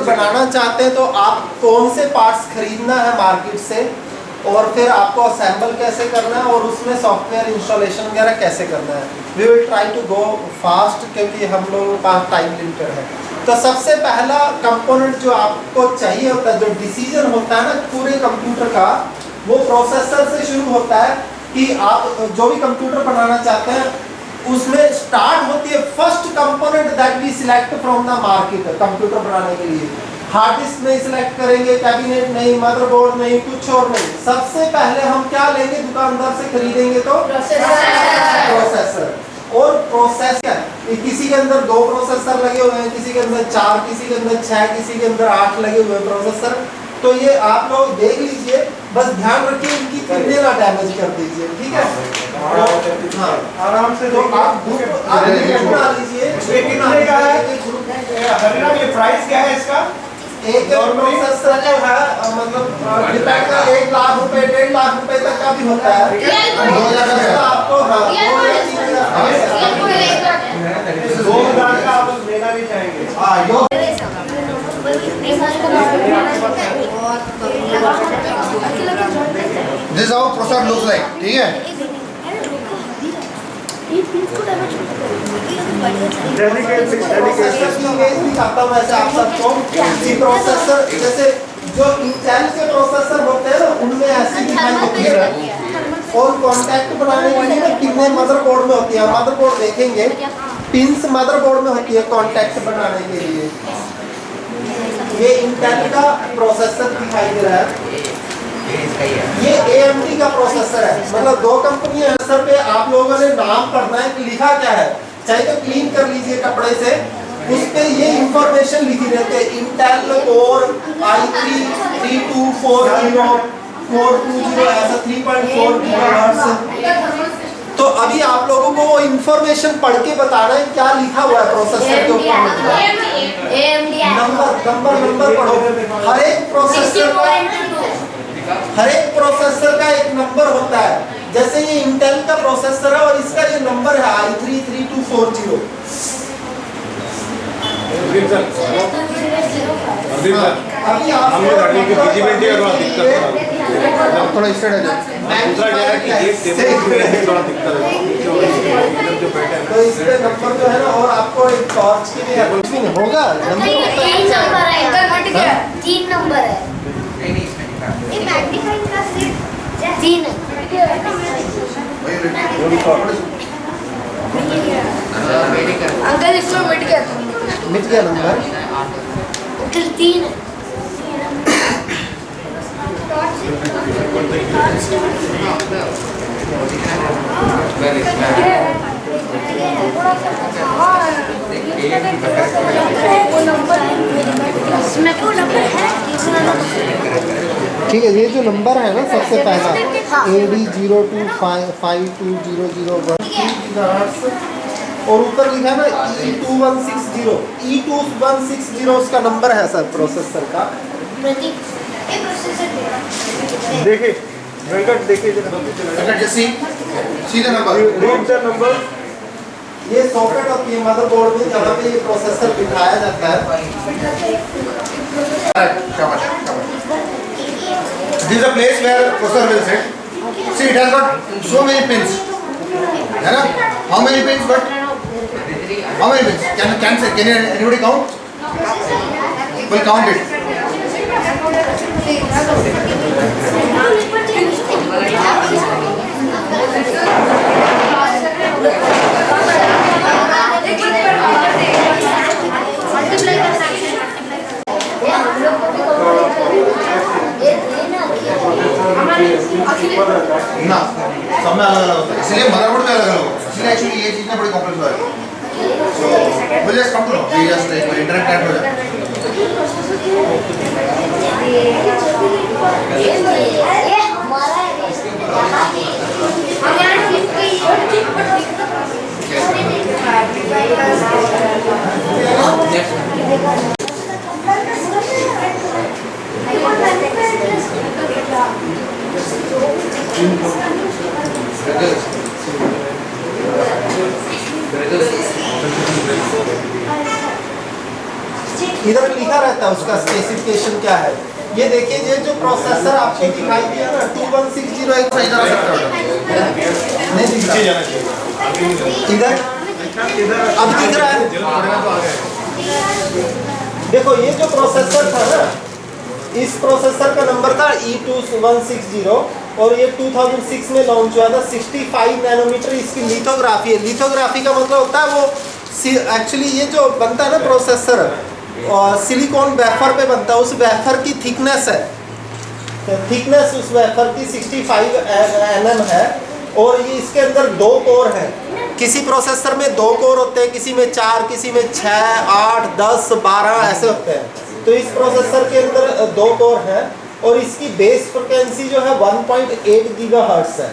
बनाना चाहते हैं तो आप कौन से पार्ट्स खरीदना है मार्केट से, और फिर आपको असेंबल कैसे करना है, और उसमें सॉफ्टवेयर इंस्टॉलेशन वगैरह कैसे करना है। We will try to go fast क्योंकि हम लोगों के पास टाइम लिमिटेड है। तो सबसे पहला कंपोनेंट जो आपको चाहिए होता है, जो डिसीजन होता है ना पूरे कंप्यूटर का, वो प्रोसेसर से शुरू होता है कि आप जो भी कंप्यूटर बनाना चाहते हैं उसमें स्टार्ट होती है first component that we select from the market. Computer बनाने के लिए हार्ड डिस्क नहीं सिलेक्ट करेंगे, कैबिनेट नहीं, मदरबोर्ड नहीं, कुछ और नहीं। सबसे पहले हम क्या लेंगे, दुकानदार से खरीदेंगे तो प्रोसेसर। और प्रोसेसर किसी के अंदर 2 प्रोसेसर लगे हुए हैं, किसी के अंदर 4, किसी के अंदर 6, किसी के अंदर 8 लगे हुए हैं प्रोसेसर। तो ये आप लोग देख लीजिए, बस ध्यान रखिए इनकी कितने ना डैमेज कर दीजिए, ठीक है। हाँ आराम से, तो आप ग्रुप बना लीजिए। ये प्राइस क्या है इसका? एक प्रोसेसर जो है मतलब डिपेंड का 1 लाख रुपए 1.5 लाख रुपए तक का भी होता है। 2000 आपको 2000 का आप लेना भी चाहेंगे। This is how processor looks like, ठीक है। प्रोसेसर जैसे जो इंटेल के प्रोसेसर होते हैं ना, उनमें ऐसी डिजाइन होती है। और कॉन्टैक्ट बनाने के लिए कितने मदरबोर्ड में होती है, मदरबोर्ड देखेंगे, पिंस मदरबोर्ड में होती है कॉन्टैक्ट बनाने के लिए। ये इंटेल का प्रोसेसर दिखाई दे रहा है, ये AMD का प्रोसेसर है। मतलब 2 कंपनियां हैं सर पे, आप लोगों ने नाम पढ़ना है कि लिखा क्या है, चाहे तो क्लीन कर लीजिए कपड़े से, उस पे ये इंफॉर्मेशन लिखी रहती है। इंटेल कोर i3 3240 420 ऐसा 3.4 GHz। तो अभी आप लोगों को वो इंफॉर्मेशन पढ़ के बताना है क्या लिखा हुआ है प्रोसेसर के ऊपर। नंबर पढ़ो। हर एक प्रोसेसर का एक नंबर होता है। जैसे ये इंटेल का प्रोसेसर है और इसका ये नंबर है i3 3240। अभी आप थोड़ा स्ट्रेट है। तो इसके नंबर जो है ना, और आपको एक टॉर्च के लिए होगा नंबर 3 नंबर है। ये मैग्नीफाइंग का सिर्फ 3 है। अंकल इसमें मिट गया नंबर अंकल 3 है। ठीक है। ये जो नंबर है ना सबसे पहला AD02522001 और ऊपर लिखा है ना E2160 उसका नंबर है सर प्रोसेसर का। देखिए वेंकट, देखिए सीधा नंबर, नंबर। ये सॉकेट होती है मदरबोर्ड में जहाँ पे ये प्रोसेसर बिठाया जाता है। This is a place where processor will sit. See, it has got so many pins. है ना? How many pins? But how many pins? Can anybody count? We'll count it. ना सब में अलग अलग होता है, इसलिए मदरबोर्ड में अलग अलग होता है। इसलिए एक्चुअली ये चीज़ ना बड़ी कॉम्प्लेक्स है। So will just come to know, we just एक इंटरनेट ऐड हो जाए। रहता है, उसका स्पेसिफिकेशन क्या है। ये देखिए, ये जो प्रोसेसर आपको दिखाई दिया ना 2160 एक सही तरह से नहीं दिख रहा इधर, अब दिख रहा है। देखो ये जो प्रोसेसर था ना, इस प्रोसेसर का नंबर था E2160 और ये 2006 में लॉन्च हुआ था। 65 नैनोमीटर इसकी लिथोग्राफी है। लिथोग्राफी का मतलब होता है वो एक्चुअली ये जो बनता है ना प्रोसेसर, सिलिकॉन वेफर पे बनता है, उस वेफर की थिकनेस है, थिकनेस उस वेफर की 65 mm है और ये इसके अंदर 2 कोर हैं। किसी प्रोसेसर में 2 कोर होते हैं, किसी में 4, किसी में 6, 8, 10, 12 ऐसे होते हैं। तो इस प्रोसेसर के अंदर 2 कोर हैं और इसकी बेस फ्रिक्वेंसी जो है 1.8 गीगाहर्ट्ज़ है,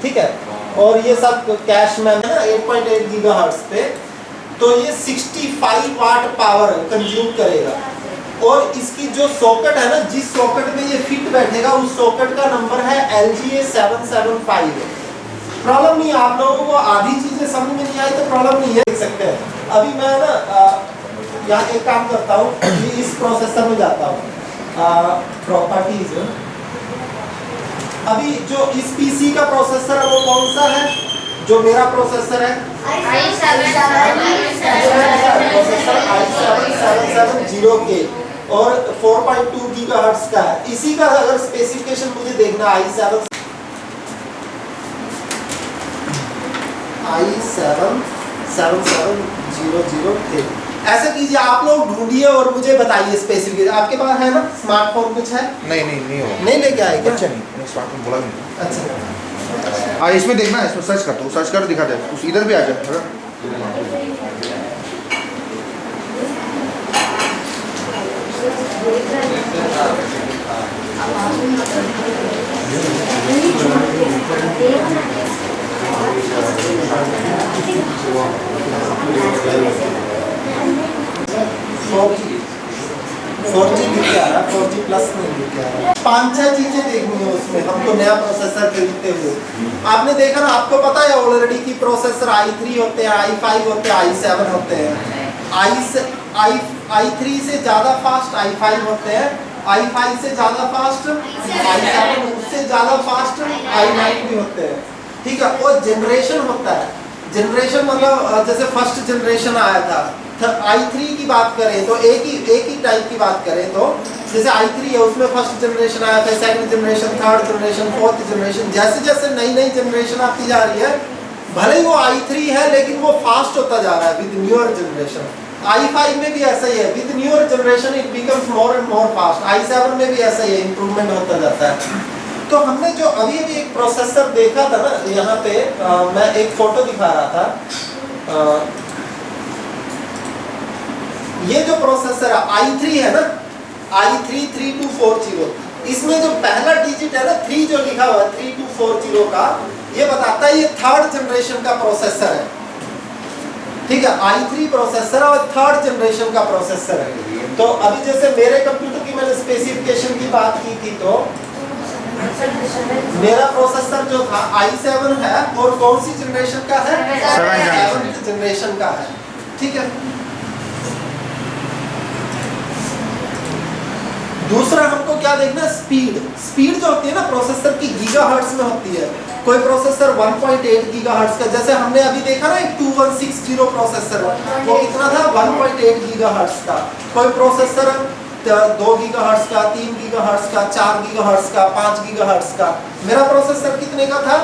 ठीक है। और ये सब कैश में है ना 8.8 गीगाहर्ट्ज़ पे, तो ये 65 वाट पावर कंज्यूम करेगा। और इसकी जो सॉकेट है ना, जिस सॉकेट में ये फिट बैठेगा उस सॉकेट का नंबर है LGA775। प्रॉब्लम नहीं, आप लोगों को आधी चीजें समझ में नहीं आई तो प्रॉब्लम नहीं है, देख सकते हैं। अभी मैं ना यहाँ एक काम करता हूँ, इस प्रोसेसर में जाता हूँ, प्रॉपर्टीज। अभी जो इस पीसी का प्रोसेसर है वो कौन सा है, जो मेरा प्रोसेसर है प्रोसेसर i7-7770K और 4.2 गीगाहर्ट्ज़ का है। इसी का अगर स्पेसिफिकेशन मुझे देखना i7-7700K। ऐसे कीजिए, आप लोग ढूंढिए और मुझे बताइए स्पेसिफिकेशन। आपके पास है ना स्मार्टफोन कुछ है? नहीं हो नहीं लेके आए क्या? अच्छा नहीं स्मार्टफोन बोला नहीं। अच्छा हाँ इसमें देखना, इसमें सर्च कर दो, सर्च कर दिखा दे, उस इधर भी आ जाए। फोर जी लिख के आ रहा, 4G प्लस नहीं लिख के आ रहा। 5-6 चीजें देखनी है उसमें हमको नया प्रोसेसर खरीदते हुए। आपने देखा ना, आपको पता है ऑलरेडी कि प्रोसेसर i3 होते हैं, i5 होते हैं, i7 होते हैं। i3 से ज़्यादा फास्ट i5 होते हैं, i5 से ज़्यादा फास्ट i7, उससे ज़्यादा फास्ट i9 भी होते हैं, ठीक है। और जनरेशन होता है, जनरेशन मतलब जैसे फर्स्ट जनरेशन आया था i3 की बात करें तो एक ही टाइप की बात करें तो जैसे i3 है उसमें फर्स्ट जनरेशन आया था, second generation, third generation, fourth generation, जैसे जैसे नई जनरेशन आती जा रही है, भले ही वो i3 है लेकिन वो फास्ट होता जा रहा है विद न्यूअर जनरेशन। i5 में भी ऐसा ही है, with newer generation it becomes more and more fast. i7 में भी ऐसा ही है, इंप्रूवमेंट होता जाता है। तो हमने जो अभी एक प्रोसेसर देखा था ना यहाँ पे, मैं एक फोटो दिखा रहा था, ये जो प्रोसेसर है i3 है ना, i3-3240, इसमें जो पहला डिजिट है ना 3 जो लिखा हुआ है 3240 का, ये बताता है ये थर्ड जनरेशन का प्रोसेसर है, ठीक है। i3 प्रोसेसर और थर्ड जनरेशन का प्रोसेसर है। तो अभी जैसे मेरे कंप्यूटर की मैंने स्पेसिफिकेशन की बात की थी, तो मेरा प्रोसेसर जो था i7 है और कौन सी जनरेशन का है? 7th जनरेशन का है, ठीक है। दूसरा हमको क्या देखना है, स्पीड जो होती है ना प्रोसेसर की गीगाहर्ट्ज में होती है। कोई प्रोसेसर 1.8 गीगाहर्ट्ज का, जैसे हमने अभी देखा ना एक 2160 प्रोसेसर, वो कितना था 1.8 गीगाहर्ट्ज का। कोई प्रोसेसर 2 गीगाहर्ट्ज का, 3 गीगाहर्ट्ज का, 4 गीगाहर्ट्ज का, 5 गीगाहर्ट्ज का। मेरा प्रोसेसर कितने का था?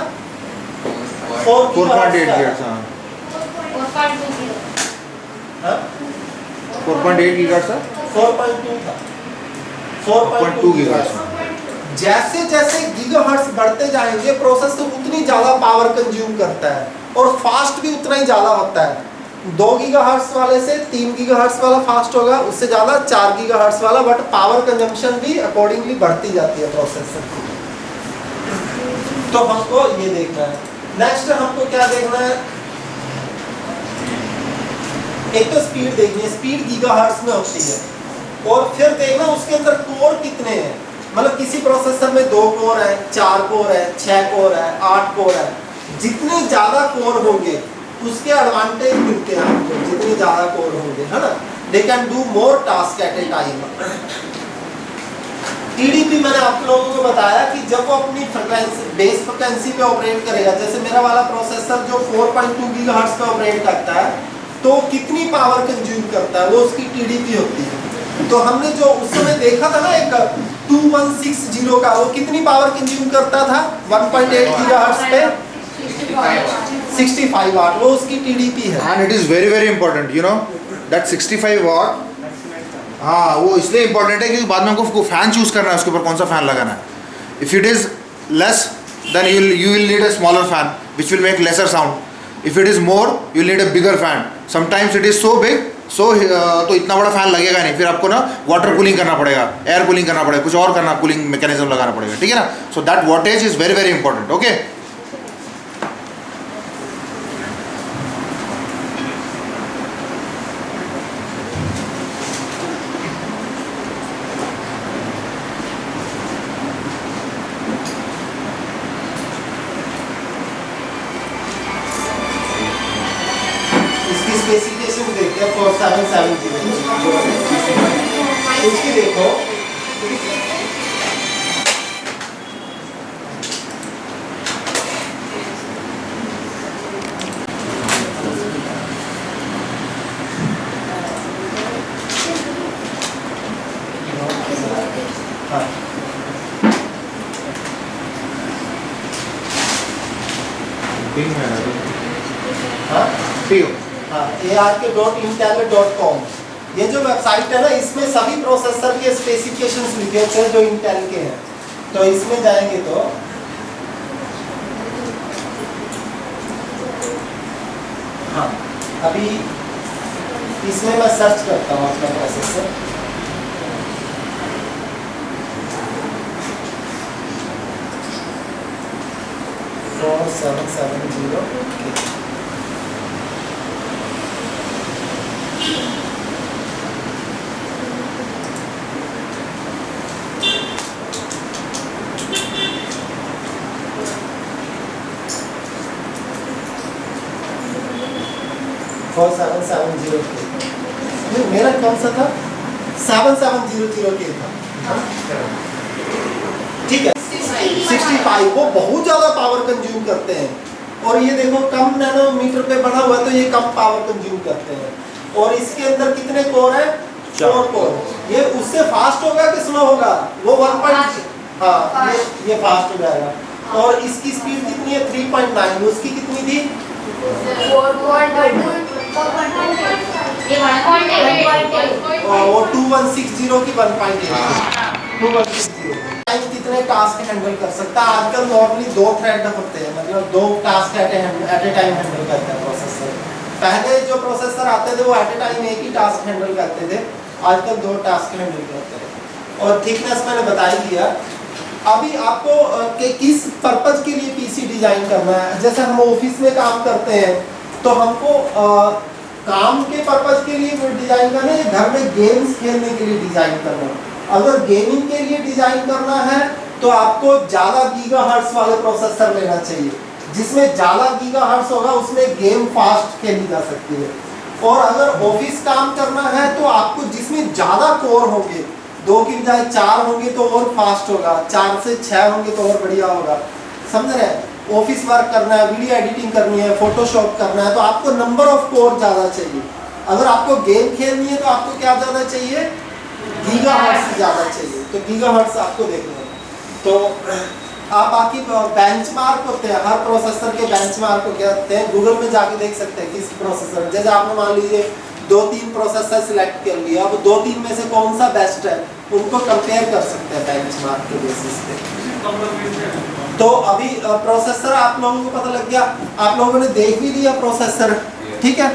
4.8 गीगाहर्ट्ज, 4.8 गीगाहर्ट्ज, 4.2 था, 4.2 गीगाहर्ट्ज। जैसे जैसे गीगाहर्ट्ज बढ़ते जाएंगे प्रोसेसर उतनी ज़्यादा पावर कंज्यूम करता है और फास्ट भी उतना ही ज़्यादा होता है। 2 गीगाहर्ट्ज वाले से 3 गीगाहर्ट्ज वाला फास्ट होगा, उससे ज़्यादा 4 गीगाहर्ट्ज वाला, बट पावर कंजम्पशन भी अकॉर्डिंगली बढ़ती जाती है प्रोसेसर की। तो हमको ये देखना है। नेक्स्ट हमको क्या देखना है, एक तो स्पीड देखनी है, स्पीड गीगाहर्ट्ज में होती है, और फिर देखना उसके अंदर कोर कितने हैं। मतलब किसी प्रोसेसर में 2 कोर है, 4 कोर है, 6 कोर है, 8 कोर है। जितने ज़्यादा कोर होंगे उसके एडवांटेज मिलते हैं आपको, जितने ज़्यादा कोर होंगे, है ना। they can do more task at a time. TDP मैंने आप लोगों को बताया कि जब वो अपनी फ्रिक्वेंसी बेस फ्रिक्वेंसी पे ऑपरेट करेगा, जैसे मेरा वाला प्रोसेसर जो 4.2 गीगाहर्ट्ज पे ऑपरेट करता है, तो कितनी पावर कंज्यूम करता है वो उसकी TDP होती है। तो हमने जो उस समय देखा था ना एक 2160 का, वो कितनी पावर कंज्यूम करता था 1.8 गीगाहर्ट्ज पे 65 वाट, वो उसकी TDP है। And it is very very important, you know, that 65 watt, हाँ वो इसलिए इम्पोर्टेंट है क्योंकि बाद में हमको फैन चूज करना है उसके ऊपर कौन सा फैन लगाना है। If it is less than you will need a smaller fan which will make lesser sound. If it is more you will need a bigger fan. Sometimes it is so big so तो इतना बड़ा fan लगेगा नहीं, फिर आपको ना water cooling करना पड़ेगा, एयर कूलिंग करना पड़ेगा, कुछ और करना, कूलिंग मैकेनिज्म लगाना पड़ेगा, ठीक है ना। So that voltage is very very important. Okay, specification देखते हैं 4770 इसकी देखो, ARK.intel.com, ये जो वेबसाइट है ना, इसमें सभी प्रोसेसर के स्पेसिफिकेशंस लिखे होते हैं जो इंटेल के हैं। तो इसमें जाएंगे तो हाँ, अभी इसमें मैं सर्च करता हूँ अपना प्रोसेसर। फोर 770 4770 मेरा कौन सा था 7700 के था, ठीक है। 65 वो बहुत ज़्यादा पावर कंज्यूम करते हैं, और ये देखो कम नैनोमीटर पे बना हुआ है तो ये कम पावर कंज्यूम करते हैं। और इसके अंदर कितने कोर है 4 कोर। ये उससे फास्ट होगा कि स्लो होगा, वो 1. हाँ ये फास्ट हो जाएगा। और इसकी स्पीड कितनी है 3.9, उसकी कितनी थी वो 2160 की 1.8 2160। टाइम कितने टास्क हैंडल कर सकता है? आजकल नॉर्मली 2 थ्रेड होते हैं, मतलब 2 task at A time handle करता है प्रोसेसर। पहले जो प्रोसेसर आते थे वो एट ए टाइम एक ही टास्क हैंडल करते थे, आजकल 2 टास्क हैंडल करते हैं। और थिकनेस मैंने बता ही दिया। अभी आपको कि किस पर्पज के लिए पीसी डिजाइन करना है, जैसे हम ऑफिस में काम करते हैं तो हमको काम के पर्पज के लिए डिजाइन करना है, घर में गेम्स खेलने के लिए डिजाइन करना है। अगर गेमिंग के लिए डिजाइन करना है तो आपको ज़्यादा गीगाहर्ट्ज वाले प्रोसेसर लेना चाहिए, जिसमें ज़्यादा गीगाहर्ट्ज होगा उसमें गेम फास्ट खेली जा सकती है। और अगर ऑफिस काम करना है तो आपको जिसमें ज़्यादा कोर होंगे, 2 की बजाय 4 होंगे तो और फास्ट होगा, 4 से 6 होंगे तो और बढ़िया होगा, समझ रहे हैं। ऑफिस वर्क करना है, वीडियो एडिटिंग करनी है, फोटोशॉप करना है, तो आपको नंबर ऑफ कोर ज़्यादा चाहिए। अगर आपको गेम खेलनी है तो आपको क्या ज़्यादा चाहिए, गीगाहर्ट्ज ज़्यादा चाहिए। तो गीगाहर्ट्ज आपको देखना है। तो आप बाकी बेंचमार्क होते हैं, हर प्रोसेसर के बेंचमार्क को क्या होते हैं, गूगल में जाके देख सकते हैं किस प्रोसेसर, जैसे आपने मान लीजिए 2-3 प्रोसेसर सिलेक्ट कर लिया, अब 2-3 में से कौन सा बेस्ट है उनको कंपेयर कर सकते हैं बेंचमार्क के बेसिस पे। तो अभी प्रोसेसर आप लोगों को पता लग गया, आप लोगों ने देख भी लिया प्रोसेसर, ठीक है।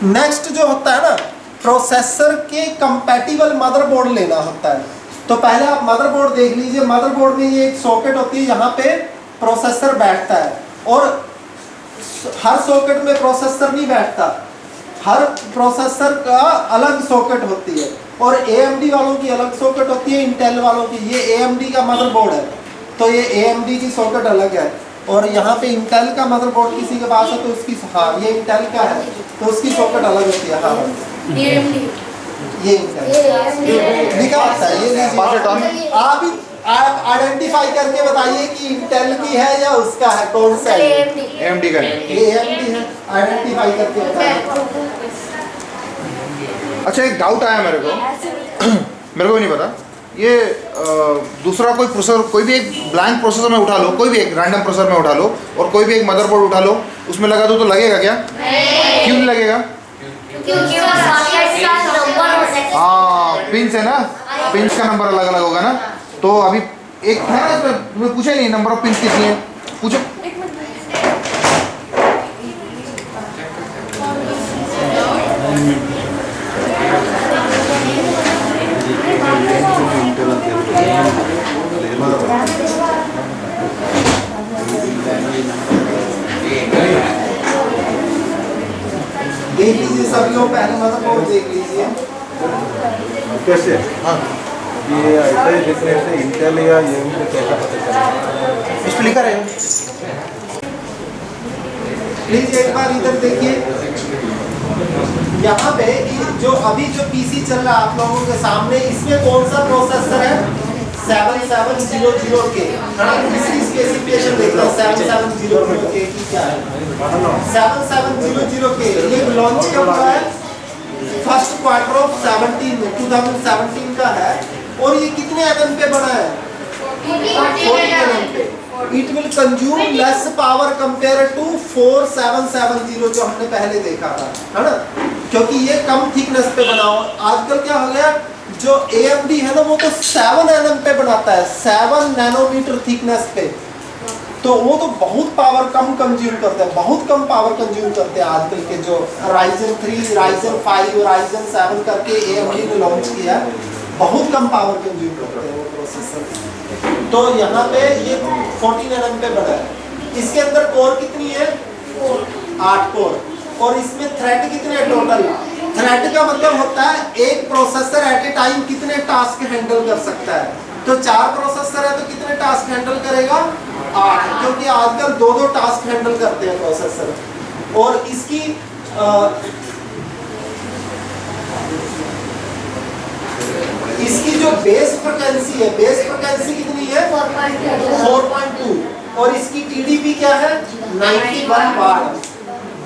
नेक्स्ट जो होता है ना, प्रोसेसर के कंपैटिबल मदरबोर्ड लेना होता है। तो पहले आप मदरबोर्ड देख लीजिए। मदरबोर्ड में ये एक सॉकेट होती है, यहाँ पे प्रोसेसर बैठता है, और हर सॉकेट में प्रोसेसर नहीं बैठता, हर प्रोसेसर का अलग सॉकेट होती है, और AMD वालों की अलग सॉकेट होती है, इंटेल वालों की। ये AMD का मदरबोर्ड है तो ये AMD की सॉकेट अलग है, और यहाँ पे इंटेल का मदरबोर्ड किसी के पास है तो उसकी, हाँ ये इंटेल का है तो उसकी सॉकेट अलग होती है। हाँ ये लिखा होता है, ये Pass it on. आप आइडेंटिफाई करके बताइए कि इंटेल की है या उसका है, कौन सा है? AMD का है। ये AMD है, आइडेंटिफाई करके बताइए। अच्छा एक डाउट आया मेरे को मेरे को भी नहीं पता ये दूसरा कोई प्रोसेसर, कोई भी एक ब्लैंक प्रोसेसर में उठा लो, कोई भी एक रैंडम प्रोसेसर में उठा लो और कोई भी एक मदरबोर्ड उठा लो, उसमें लगा दो तो लगेगा क्या? क्यों नहीं लगेगा? क्योंकि वो सॉकेट का नंबर होता है। हाँ पिंस है ना, पिंस का नंबर अलग अलग होगा ना। तो अभी एक है ना इसमें, तुम्हें पूछा ही नहीं नंबर ऑफ पिंस कितनी है, पूछो। देख लीजिए सभी लोग, पहले मदरबोर्ड देख लीजिए। कैसे हाँ ये ऐसा ही देखने से इंटेल या AMD कैसा पता चलेगा? इस पर लिखा रहेगा। प्लीज एक बार इधर देखिए, यहाँ पे जो अभी जो पीसी चल रहा है आप लोगों के सामने, इसमें कौन सा प्रोसेसर है? 7700K। इसकी स्पेसिफिकेशन देखते हैं, 7700K की क्या है? 7700K ये लॉन्च कब हुआ है? फर्स्ट क्वार्टर ऑफ 2017 का है। और ये कितने एमएम पे बना है? 40 एमएम पे। It will consume less power compare to 4770 जो हमने पहले देखा था, है ना? क्योंकि ये कम थिकनेस पे बना हो। आजकल क्या हो गया, जो AMD है ना वो तो 7 nm पे बनाता है, 7 नैनोमीटर थिकनेस पे। तो वो तो बहुत पावर कम कंज्यूम करते हैं, बहुत कम पावर कंज्यूम करते हैं आजकल के जो Ryzen 3, Ryzen 5, Ryzen 7 करके AMD ने लॉन्च किया, बहुत कम पावर कंज्यूम करते हैं वो प्रोसेसर। तो यहाँ पे ये 14 nm पे बना है। इसके अंदर कोर कितनी है? 8 कोर। और इसमें थ्रेड कितने हैं टोटल? थ्रेड का मतलब होता है एक प्रोसेसर एट ए टाइम कितने टास्क हैंडल कर सकता है। तो 4 प्रोसेसर है तो कितने टास्क हैंडल करेगा? 8, क्योंकि आजकल 2-2 टास्क हैंडल करते हैं प्रोसेसर। और इसकी इसकी जो बेस फ्रिक्वेंसी है, बेस फ्रिक्वेंसी कितनी है? 4.2। और इसकी TDP क्या है? 91 वाट।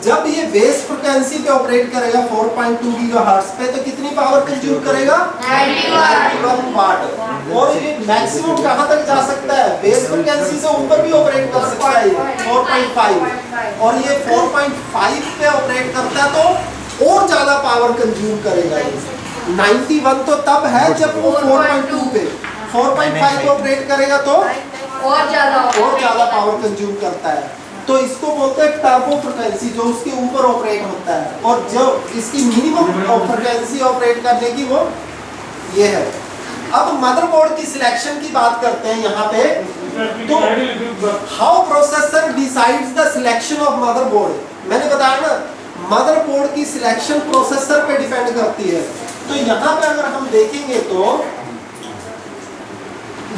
जब ये बेस फ्रिक्वेंसी पे ऑपरेट करेगा 4.2 गीगाहर्ट्ज पे, तो कितनी पावर कंज्यूम करेगा? 91 वाट। और ये मैक्सिमम कहां तक जा सकता है? बेस फ्रिक्वेंसी से ऊपर भी ऑपरेट कर सकता है, 4.5। और ये 4.5 पे ऑपरेट करता है तो और ज्यादा पावर कंज्यूम करेगा ये। 91 तो तब है जब वो 4.2 पे, 4.5 पे ऑपरेट करेगा तो और ज्यादा पावर कंज्यूम करता है। तो इसको बोलते हैं टर्बो फ्रिक्वेंसी, जो उसके ऊपर ऑपरेट होता है। और जो इसकी मिनिमम फ्रिक्वेंसी ऑपरेट करने की वो ये है। अब मदरबोर्ड की सिलेक्शन की बात करते हैं यहाँ पे। तो how processor decides the selection of motherboard. मैंने बताया ना, मदरबोर्ड की सिलेक्शन प्रोसेसर पे डिपेंड करती है। तो यहाँ पे अगर हम देखेंगे तो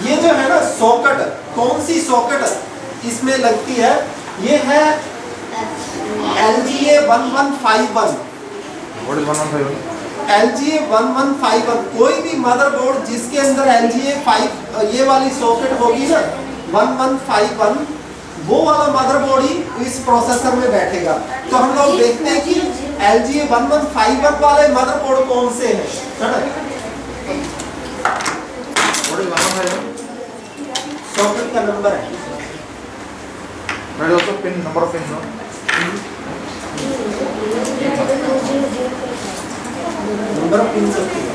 ये जो है ना सॉकेट, कौन सी सॉकेट इसमें लगती है? ये है LGA 1151। What is 1151? LGA 1151। कोई भी मदरबोर्ड जिसके अंदर LGA 5 ये वाली सॉकेट होगी ना 1151, वो वाला मदरबोर्ड ही इस प्रोसेसर में बैठेगा। तो हम लोग देखते हैं कि LGA 1151 वाले मदरबोर्ड कौन से हैं, है ना? What is 1151? सॉकेट का नंबर है। That is also pin, number of pins, no? Number of pin सकती है।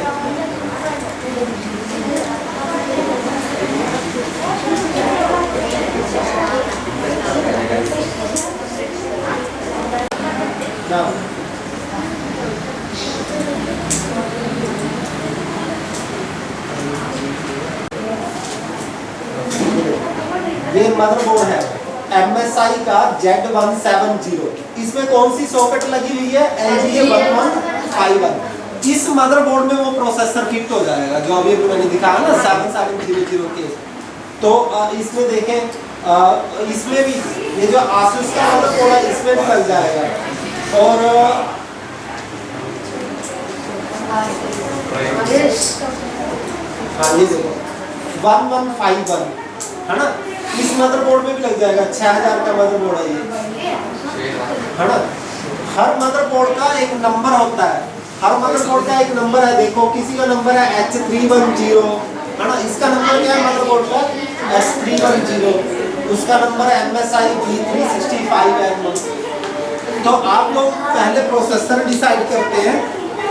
ये मदरबोर्ड है MSI का Z170। इसमें कौन सी सॉकेट लगी हुई है? LGA 1151। इस मदरबोर्ड में वो प्रोसेसर फिट हो जाएगा जो अभी मैंने दिखाया ना 7700 के। तो इसमें देखें, इसमें भी ये जो आसूस का मदरबोर्ड है इसमें भी लग जाएगा। और हाँ ये देखो 1151 है ना, इस मदरबोर्ड में भी लग जाएगा। 6000 का मदरबोर्ड है ये, है ना। हर मदरबोर्ड का एक नंबर होता है, हर मदरबोर्ड का एक नंबर है। देखो किसी का नंबर है H310 है ना, इसका नंबर क्या है मदरबोर्ड का S310, उसका नंबर है MSI B365M। तो आप लोग पहले प्रोसेसर डिसाइड करते हैं,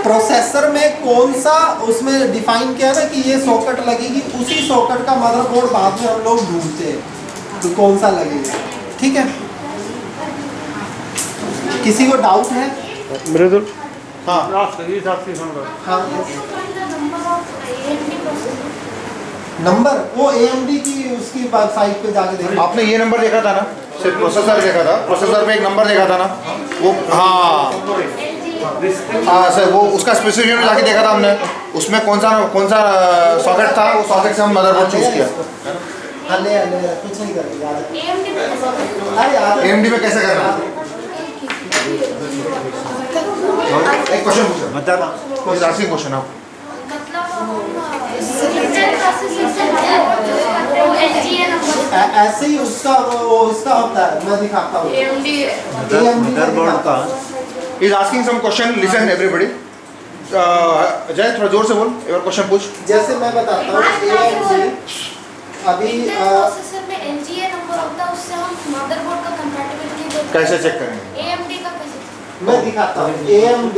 प्रोसेसर में कौन सा उसमें डिफाइन किया है ना कि ये सॉकेट लगेगी, उसी सॉकेट का मदरबोर्ड बाद में हम लोग ढूंढते हैं तो कौन सा लगेगा। ठीक है, किसी को डाउट है? मृदुल हाँ हाँ नंबर वो AMD की उसकी वेबसाइट पे जाके देखो। आपने ये नंबर देखा था ना, सिर्फ प्रोसेसर देखा था, प्रोसेसर पे एक नंबर देखा था ना वो, हाँ सर, वो उसका स्पेसिफिकेशन में जाके देखा था हमने, उसमें कौन सा सॉकेट था, वो सॉकेट से हम मदरबोर्ड चूज किया। कुछ नहीं करेगा AMD में कैसे करना है? एक क्वेश्चन पूछो, बताना कोई आसिंग क्वेश्चन आप। ऐसे ही उसका होता है, मैं दिखाता हूँ। मदरबोर्ड का He is asking some question. Listen everybody. जय थोड़ा जोर से बोल, एक और क्वेश्चन पूछ। जैसे मैं बताता हूँ AMD अभी प्रोसेसर में LGA नंबर होता है, उससे हम मदरबोर्ड का कंपैटिबिलिटी देखते हैं। कैसे चेक करेंगे? AMD का कैसे? मैं दिखाता हूँ। AMD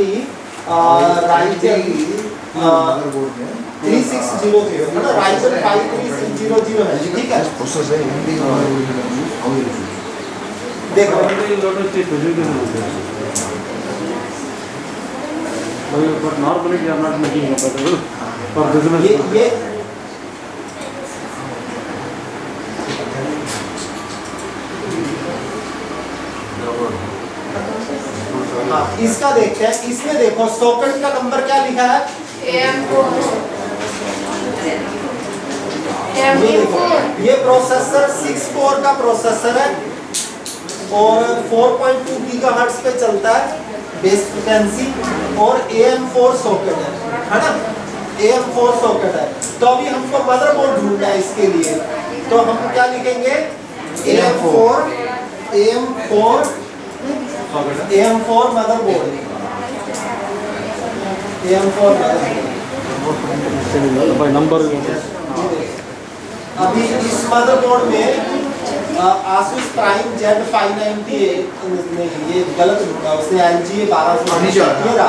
Ryzen 3600 है ना, Ryzen 5300 है, ठीक है। देखो but normally they are not making compatible for business. ये हाँ, इसका देखते हैं। इसमें देखो सॉकेट का नंबर क्या लिखा है, ये देखो, ये प्रोसेसर 6 कोर का प्रोसेसर है और 4.2 गीगाहर्ट्ज पे चलता है बेस फ्रिक्वेंसी, और AM4 सॉकेट है ना, AM4 सॉकेट है। तो अभी हमको मदरबोर्ड ढूंढना है इसके लिए, तो हम क्या लिखेंगे AM4 motherboard, AM4 motherboard. by number. अभी इस मदरबोर्ड में Asus Prime Z598 नहीं, ये गलत ढूंढा उसने, LGA 1200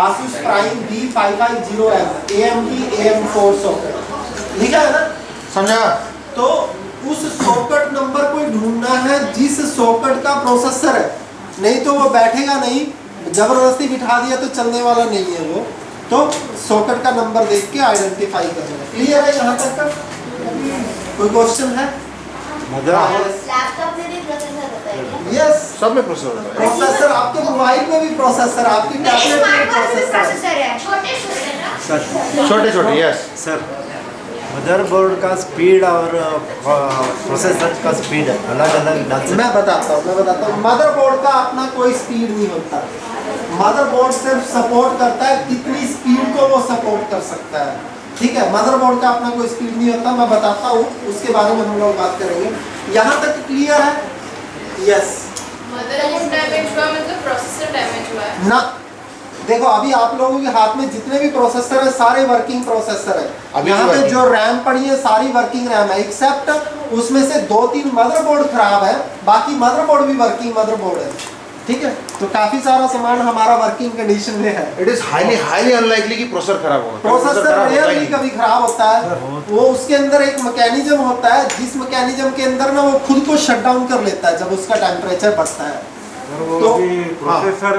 Asus Prime B550M AMD AM4 socket लिखा है ना, समझा? तो उस सॉकेट नंबर को ढूंढना है जिस सॉकेट का प्रोसेसर है, नहीं तो वो बैठेगा नहीं, जबरदस्ती बिठा दिया तो चलने वाला नहीं है वो। तो सॉकेट का नंबर देख के आइडेंटिफाई करना है। क्लियर है यहाँ तक का? कोई क्वेश्चन है? लैपटॉप में भी प्रोसेसर होता है? यस, सब में प्रोसेसर होता है। प्रोसेसर आपके मोबाइल में भी प्रोसेसर, आपकी टैबलेट में भी प्रोसेसर है। छोटे छोटे, यस सर, मदरबोर्ड का स्पीड और प्रोसेसर का स्पीड अलग अलग। मैं बताता हूँ मदरबोर्ड का अपना कोई स्पीड नहीं होता। मदरबोर्ड सिर्फ सपोर्ट करता है कितनी स्पीड को वो सपोर्ट कर सकता है, ठीक है। मदरबोर्ड का अपना कोई स्पीड नहीं होता, मैं बताता हूँ, उसके बारे में हम लोग बात करेंगे। यहाँ तक क्लियर है? यस। मदरबोर्ड डैमेज हुआ मतलब प्रोसेसर डैमेज हुआ है ना, देखो अभी आप लोगों के हाथ में जितने भी प्रोसेसर है सारे वर्किंग प्रोसेसर है। यहाँ पे जो रैम पड़ी है सारी वर्किंग रैम है, एक्सेप्ट उसमें से 2-3 मदरबोर्ड खराब है, बाकी मदरबोर्ड भी वर्किंग मदरबोर्ड है, ठीक है। तो काफी सारा सामान हमारा वर्किंग कंडीशन में है। इट इज हाईली अनलाइकली कि प्रोसेसर खराब होगा। प्रोसेसर रेयरली कभी खराब होता है, वो उसके अंदर एक मैकेनिज्म होता है जिस मैकेनिज्म के अंदर ना वो खुद को शट डाउन कर लेता है जब उसका टेम्परेचर बढ़ता है। तो प्रोसेसर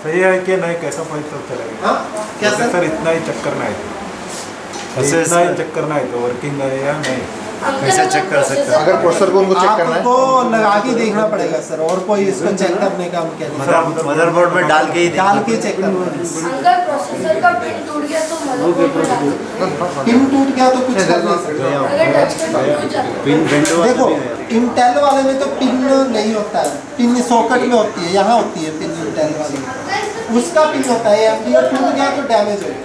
सही है कि नहीं, कैसा पता चलेगा? हाँ क्या सर? प्रोसेसर इतना ही चेक करना है, इतना ही चेक करना है तो वर्किंग है या नहीं, कैसे चेक कर सकते हैं? अगर प्रोसेसर को उनको चेक करना है आपको लगा के देखना पड़ेगा सर, और कोई इसको चेक करने का मैकेनिज्म मदरबोर्ड में डाल के चेक करना है। अगर प्रोसेसर का पिन टूट गया तो मदरबोर्ड में डाल, पिन टूट गया तो कुछ कर नहीं सकते। अगर टच करके टूट जाता है। पिन वेंडो देखो इंटेल वाले में तो पिन नहीं होता है, पिन सॉकेट में होती है, यहाँ होती है पिन इंटेल वाली, उसका पिन होता है। AMD का टूट गया तो डैमेज हो गया।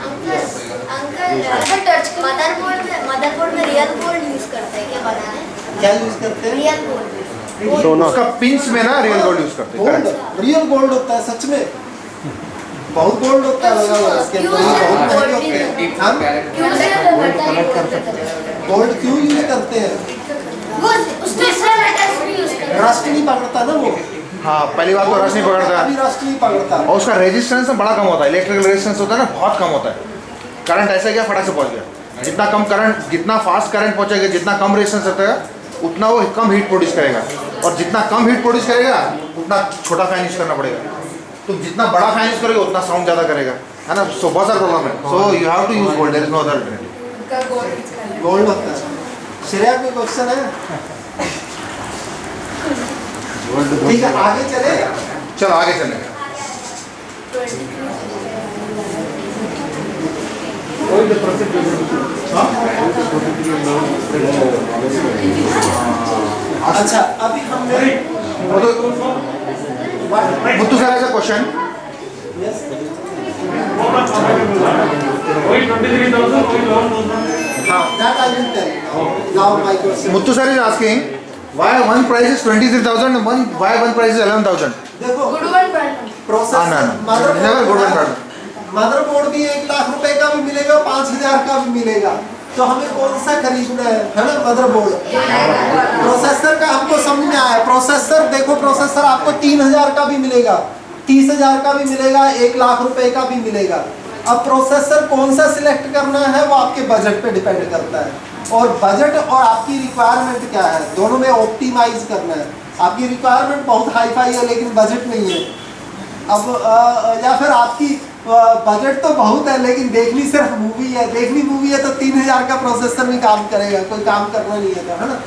मदरबोर्ड में रियल गोल्ड यूज करते हैं क्या बनाने? क्या यूज करते हैं? Real gold. उसका पिंस में ना रियल गोल्ड यूज करते हैं। गोल्ड, रियल गोल्ड होता है सच में, बहुत गोल्ड होता है लगा हुआ इसके अंदर, ये बहुत महंगे होते हैं। हम गोल्ड क्यों यूज करते हैं? रस्ट नहीं पकड़ता ना वो। हाँ, पहली बात तो रस नहीं पकड़ता अभी रस्ट नहीं पकड़ता। और उसका रेजिस्टेंस बड़ा कम होता है। इलेक्ट्रिकल रेजिस्टेंस होता है ना, बहुत कम होता है। करंट ऐसे गया, फटाक से पहुंच गया। जितना कम करंट, जितना फास्ट करंट पहुंचेगा, जितना कम रेजिस्टेंस रहता है, उतना वो कम हीट प्रोड्यूस करेगा। और जितना कम हीट प्रोड्यूस करेगा, उतना छोटा फैन यूज करना पड़ेगा। तो जितना बड़ा फैन यूज करेगा, उतना साउंड ज़्यादा करेगा, है ना। सो बहुत सारा प्रॉब्लम है। So you have to use gold, there is no other alternative. Gold होता है। श्रेया कोई क्वेश्चन है? ठीक है, आगे चले। चलो आगे चलें। अच्छा, अभी हमने मुत्तू सर ऐसा क्वेश्चन, हाँ, that I will tell. Now my question. Muthu sir is asking why one price is 23,000 and why one price is 11,000? देखो, good one pattern. Processor never good one pattern. Motherboard भी 1 लाख रुपए का भी मिलेगा, 5,000 का भी मिलेगा। तो हमें कौन सा खरीदना है ना? मदरबोर्ड। प्रोसेसर का हमको समझ में आया। प्रोसेसर देखो, प्रोसेसर आपको 3,000 का भी मिलेगा, 30,000 का भी मिलेगा, 1 लाख रुपए का भी मिलेगा। अब प्रोसेसर कौन सा सिलेक्ट करना है वो आपके बजट पे डिपेंड करता है। और बजट और आपकी रिक्वायरमेंट क्या है, दोनों में ऑप्टिमाइज करना है। आपकी रिक्वायरमेंट बहुत हाई फाई है लेकिन बजट नहीं है। अब या फिर आपकी बजट तो बहुत है लेकिन देखनी सिर्फ मूवी है, देखनी मूवी है तो 3,000 का प्रोसेसर भी काम करेगा, कोई काम करना नहीं है, है ना।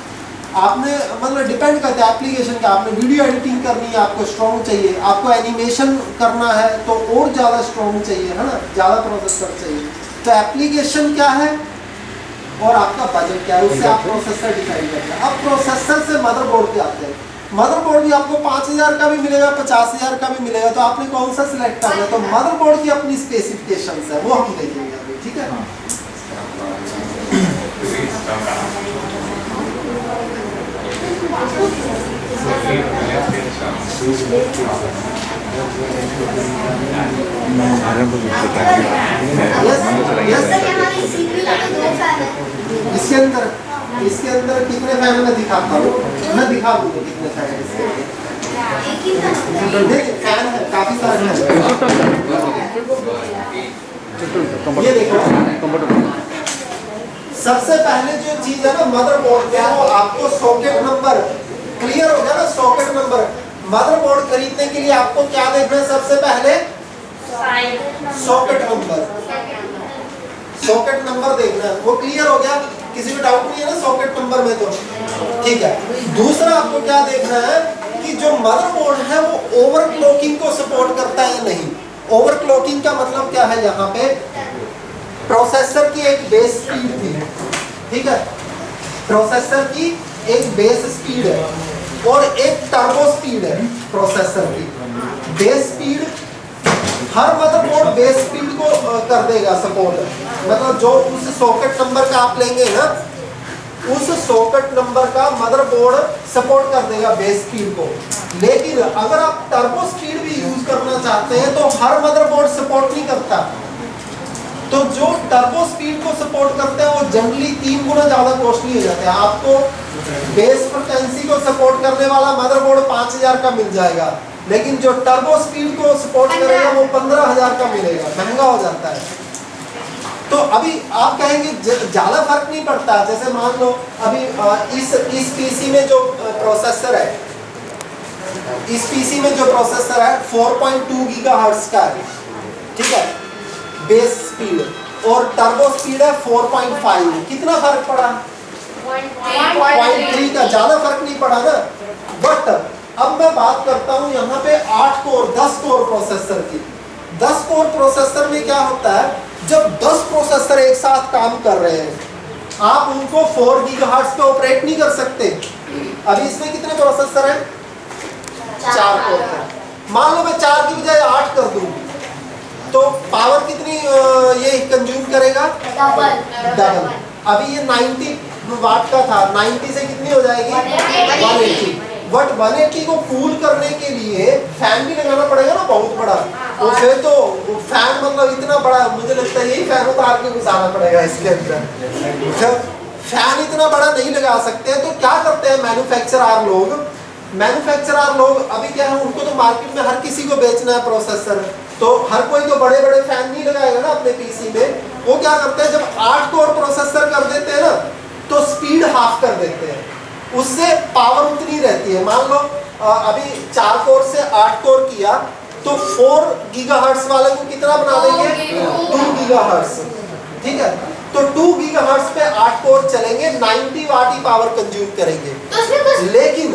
आपने मतलब डिपेंड करता है एप्लीकेशन का। आपने वीडियो एडिटिंग करनी है, आपको स्ट्रॉन्ग चाहिए। आपको एनिमेशन करना है तो और ज़्यादा स्ट्रॉन्ग चाहिए, है ना, ज़्यादा प्रोसेसर चाहिए। तो एप्लीकेशन क्या है और आपका बजट क्या है, उससे आप प्रोसेसर डिसाइड करते हैं। अब प्रोसेसर से मदरबोर्ड पे आते हैं। मदरबोर्ड भी आपको 5,000 का भी मिलेगा, 50,000 का भी मिलेगा। तो आपने कौन सा सिलेक्ट करना है? तो मदरबोर्ड की अपनी स्पेसिफिकेशंस है, वो हम देखेंगे अभी, ठीक है। इसके अंदर कितने फैन मैं दिखाता हूँ, मैं दिखा दूँगा कितने फैन है इसके अंदर। फैन है, काफी सारे हैं। ये देखो, सबसे पहले जो चीज है ना मदरबोर्ड पे, वो आपको सॉकेट नंबर क्लियर हो गया ना। सॉकेट नंबर मदरबोर्ड खरीदने के लिए आपको क्या देखना है? सबसे पहले सॉकेट नंबर, सॉकेट नंबर देखना है, वो क्लियर हो गया। किसी को डाउट नहीं है ना सॉकेट नंबर में? तो ठीक है। दूसरा आपको क्या देखना है कि जो मदरबोर्ड है वो ओवरक्लॉकिंग को सपोर्ट करता है या नहीं। ओवरक्लॉकिंग का मतलब क्या है? यहाँ पे प्रोसेसर की एक बेस स्पीड थी, ठीक है, प्रोसेसर की एक बेस स्पीड है और एक टर्बो स्पीड है। प्रोसेसर की बेस स्पीड, हर मदरबोर्ड बेस स्पीड को कर देगा सपोर्ट। मतलब जो उस सॉकेट नंबर का आप लेंगे ना, उस सॉकेट नंबर का मदरबोर्ड सपोर्ट कर देगा बेस स्पीड को। लेकिन अगर आप टर्बो स्पीड भी यूज करना चाहते हैं तो हर मदरबोर्ड सपोर्ट नहीं करता। तो जो टर्बो स्पीड को सपोर्ट करते हैं वो जनरली 3 गुना ज़्यादा कॉस्टली हो जाते हैं। आपको बेस फ्रिक्वेंसी को सपोर्ट करने वाला मदरबोर्ड 5,000 का मिल जाएगा, लेकिन जो टर्बो स्पीड को सपोर्ट करेगा वो 15,000 का मिलेगा, महंगा हो जाता है। तो अभी आप कहेंगे ज़्यादा फर्क नहीं पड़ता। जैसे मान लो अभी इस पीसी में जो प्रोसेसर है, इस पीसी में जो प्रोसेसर है 4.2 गीगाहर्ट्ज़ का है, ठीक है, बेस स्पीड, और टर्बो स्पीड है 4.5। कितना फर्क पड़ा? 0.3 का, ज़्यादा फर्क नहीं पड़ा ना। बट अब मैं बात करता हूँ यहाँ पे 8 कोर 10 कोर प्रोसेसर की। 10 कोर प्रोसेसर में क्या होता है, जब 10 प्रोसेसर एक साथ काम कर रहे हैं, आप उनको 4 गीगाहर्ट्ज़ पे ऑपरेट नहीं कर सकते। अभी इसमें कितने प्रोसेसर हैं? 4 कोर। मान लो मैं 4 की बजाय 8 कर दूँ तो पावर कितनी ये कंज्यूम करेगा? डबल। अभी ये 90 वाट का था, 90 से कितनी हो जाएगी? 180। बट 180 को कूल करने के लिए फैन भी लगाना पड़ेगा ना बहुत बड़ा, तो फिर तो फैन मतलब इतना बड़ा, मुझे लगता है यही फैन उतार के घुसाना पड़ेगा इसके अंदर। जब फैन इतना बड़ा नहीं लगा सकते, तो क्या करते हैं मैन्युफैक्चरर लोग? मैन्युफैक्चरर लोग अभी क्या है, उनको तो मार्केट में हर किसी को बेचना है प्रोसेसर, तो हर कोई तो बड़े बड़े फैन नहीं लगाएगा ना अपने पीसी में। वो क्या करते हैं, जब 8 कोर प्रोसेसर कर देते हैं ना, तो स्पीड हाफ कर देते हैं, उससे पावर उतनी रहती है। मान लो अभी 4 कोर से 8 कोर किया, तो 4 गीगाहर्ट्ज वाले को कितना बना देंगे? 2 गीगाहर्ट्ज। ठीक है, तो 2 गीगाहर्ट्ज पे 8 कोर चलेंगे, 90 वाट ही पावर कंज्यूम करेंगे। लेकिन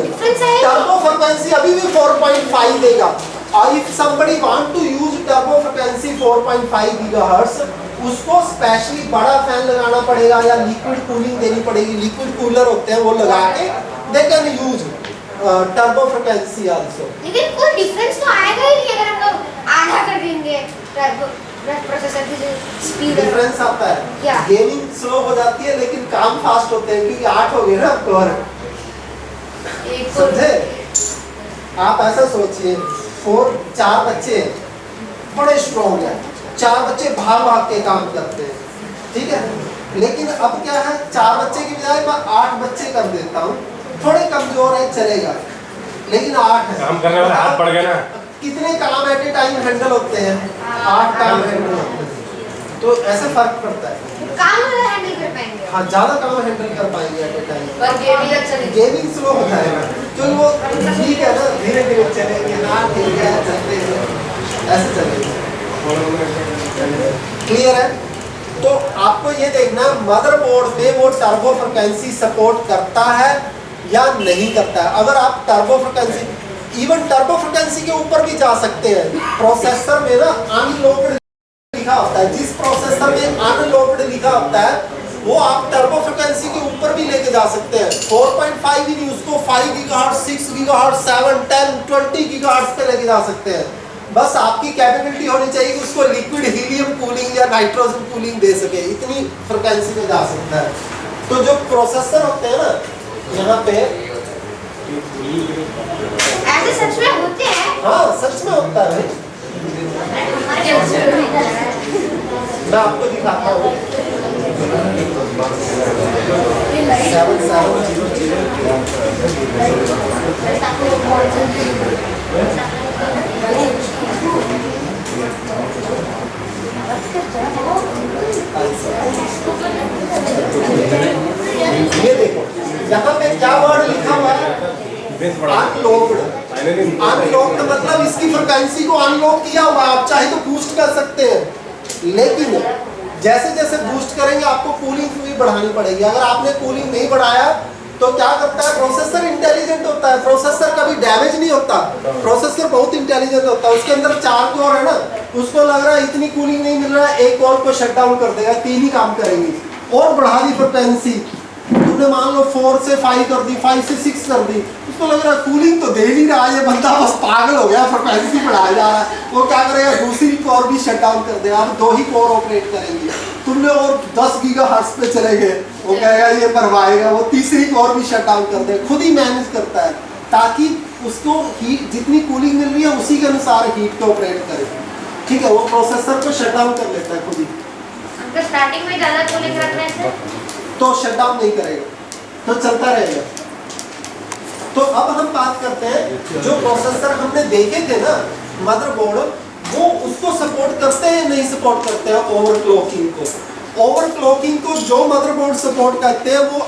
टर्बो फ्रीक्वेंसी अभी भी 4.5 देगा। और if somebody want to use turbo frequency 4.5 gigahertz, उसको स्पेशली बड़ा फैन लगाना पड़ेगा या लिक्विड कूलिंग देनी पड़ेगी। लिक्विड कूलर होते हैं, वो लगा के they can use turbo frequency also. लेकिन कोई डिफरेंस तो आएगा ही नहीं अगर हम लोग आधा कर देंगे टर्बो प्रोसेसर की स्पीड। डिफरेंस आता है, क्या? गेमिंग स्लो हो जाती है लेकिन काम फास्ट होते हैं, क्योंकि 8 हो गए ना कोर। समझे? आप ऐसा सोचिए, 4 बच्चे बड़े स्ट्रॉन्ग हैं, 4 बच्चे भाग भाग के काम करते हैं, ठीक है। लेकिन अब क्या है, 4 बच्चे की बजाय मैं 8 बच्चे कर देता हूँ, थोड़े कमजोर है चलेगा, लेकिन 8 है, काम करने वाला हाथ पड़ गया ना। कितने काम एट ए टाइम हैंडल होते हैं? 8 काम हैंडल होते हैं, तो ऐसे फर्क पड़ता है। काम वाला हैंडल कर पाएंगे। हाँ, ज्यादा काम हैंडल कर पाएंगे एट ए टाइम। पर गेमिंग अच्छा नहीं। गेमिंग स्लो होता है ना, क्योंकि वो ठीक है ना, धीरे धीरे चलेंगे ना, ठीक है चलते हैं, ऐसे चलेंगे। क्लियर है? तो आपको ये देखना मदरबोर्ड में वो टर्बो फ्रीक्वेंसी सपोर्ट करता है या नहीं करता है। अगर आप turbo frequency, even turbo frequency के ऊपर भी जा सकते हैं। प्रोसेसर में ना अनलॉक्ड लिखा होता है, जिस प्रोसेसर में अनलॉक्ड लिखा होता है वो आप टर्बो फ्रीक्वेंसी के ऊपर भी लेके जा सकते हैं। 4.5 ही नहीं, उसको 5 गीगाहर्ट्ज, 6 गीगाहर्ट्ज, 7, 10, 20 गीगाहर्ट्ज पे लेके जा सकते हैं। बस आपकी कैपेबिलिटी होनी चाहिए कि उसको लिक्विड हीलियम कूलिंग या नाइट्रोजन कूलिंग दे सके, इतनी फ्रीक्वेंसी में जा सकता है। तो जो प्रोसेसर होते हैं ना, यहाँ पे ऐसे सच में होते हैं? हाँ, सच में होता है भाई। मैं आपको दिखाता हूँ। 7 ये देखो, यहाँ पे क्या वर्ड लिखा हुआ है? अनलॉक्ड। अनलॉक्ड मतलब इसकी फ्रीक्वेंसी को अनलॉक किया हुआ, आप चाहे तो बूस्ट कर सकते हैं, लेकिन जैसे जैसे बूस्ट करेंगे आपको कूलिंग भी बढ़ानी पड़ेगी। अगर आपने कूलिंग नहीं बढ़ाया तो क्या करता है, प्रोसेसर इंटेलिजेंट होता है, प्रोसेसर कभी डैमेज नहीं होता, प्रोसेसर बहुत इंटेलिजेंट होता है। उसके अंदर 4 कोर है ना, उसको लग रहा है इतनी कूलिंग नहीं मिल रहा है, एक कोर को शट डाउन कर देगा, 3 ही काम करेंगी, और बढ़ा दी फ्रीक्वेंसी। तुमने मान लो 4 से 5 कर दी, 5 से 6 कर दी, उसको लग रहा है कूलिंग तो दे नहीं रहा है, ये बंदा बस पागल हो गया, फ्रीक्वेंसी बढ़ाया जा रहा है। वो क्या करेगा, दूसरी कोर भी शट डाउन कर देगा, अब 2 ही कोर ऑपरेट करेंगी। तुमने और 10 गीगाहर्ट्ज पे चले गए, वो कहेगा ये करवाएगा, वो तीसरी कोर भी शट डाउन कर देगा, खुद ही मैनेज करता है, ताकि उसको हीट जितनी कूलिंग मिल रही है उसी के अनुसार हीट को ऑपरेट करे। ठीक है, वो प्रोसेसर को शट डाउन कर लेता है खुद ही। हमको स्टार्टिंग में ज़्यादा कूलिंग रखने से तो शट डाउन नहीं करेगा, तो चलता रहेगा। तो अब हम बात करते हैं, जो प्रोसेसर हमने देखे थे ना मदरबोर्ड, वो उसको सपोर्ट करते हैं नहीं सपोर्ट करते हैं ओवरक्लॉकिंग को। ओवरक्लॉकिंग को जो मदरबोर्ड सपोर्ट करते हैं वो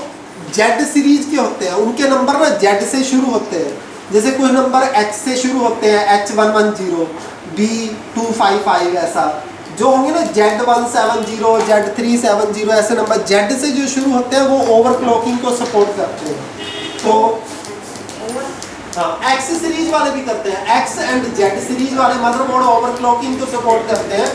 जेड सीरीज के होते हैं, उनके नंबर ना जेड से शुरू होते हैं। जैसे कुछ नंबर एच से शुरू होते हैं, H110, B255, ऐसा जो होंगे ना Z170, Z370, ऐसे नंबर जेड से जो शुरू होते हैं वो ओवरक्लॉकिंग को सपोर्ट करते हैं। तो हाँ, एक्स सीरीज वाले भी करते हैं, एक्स एंड जेड सीरीज वाले मदरबोर्ड ओवरक्लॉकिंग को सपोर्ट करते हैं,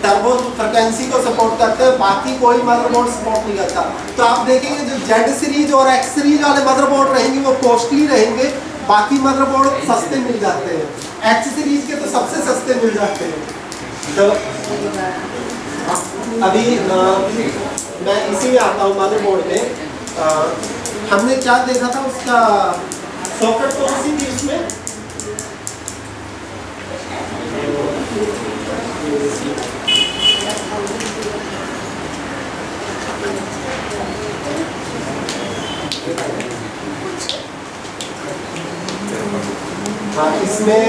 टर्बो फ्रीक्वेंसी को सपोर्ट करते हैं, बाकी कोई मदरबोर्ड सपोर्ट नहीं करता। तो आप देखेंगे जो जेड सीरीज और एक्स सीरीज वाले मदरबोर्ड रहेंगे वो कॉस्टली रहेंगे, बाकी मदरबोर्ड सस्ते मिल जाते हैं। एक्स सीरीज के तो सबसे सस्ते मिल जाते हैं, तो अभी मैं इसी में आता हूँ मदरबोर्ड में। हमने क्या देखा था, उसका सॉकेट कौन सी थी उसमें? हाँ, इसमें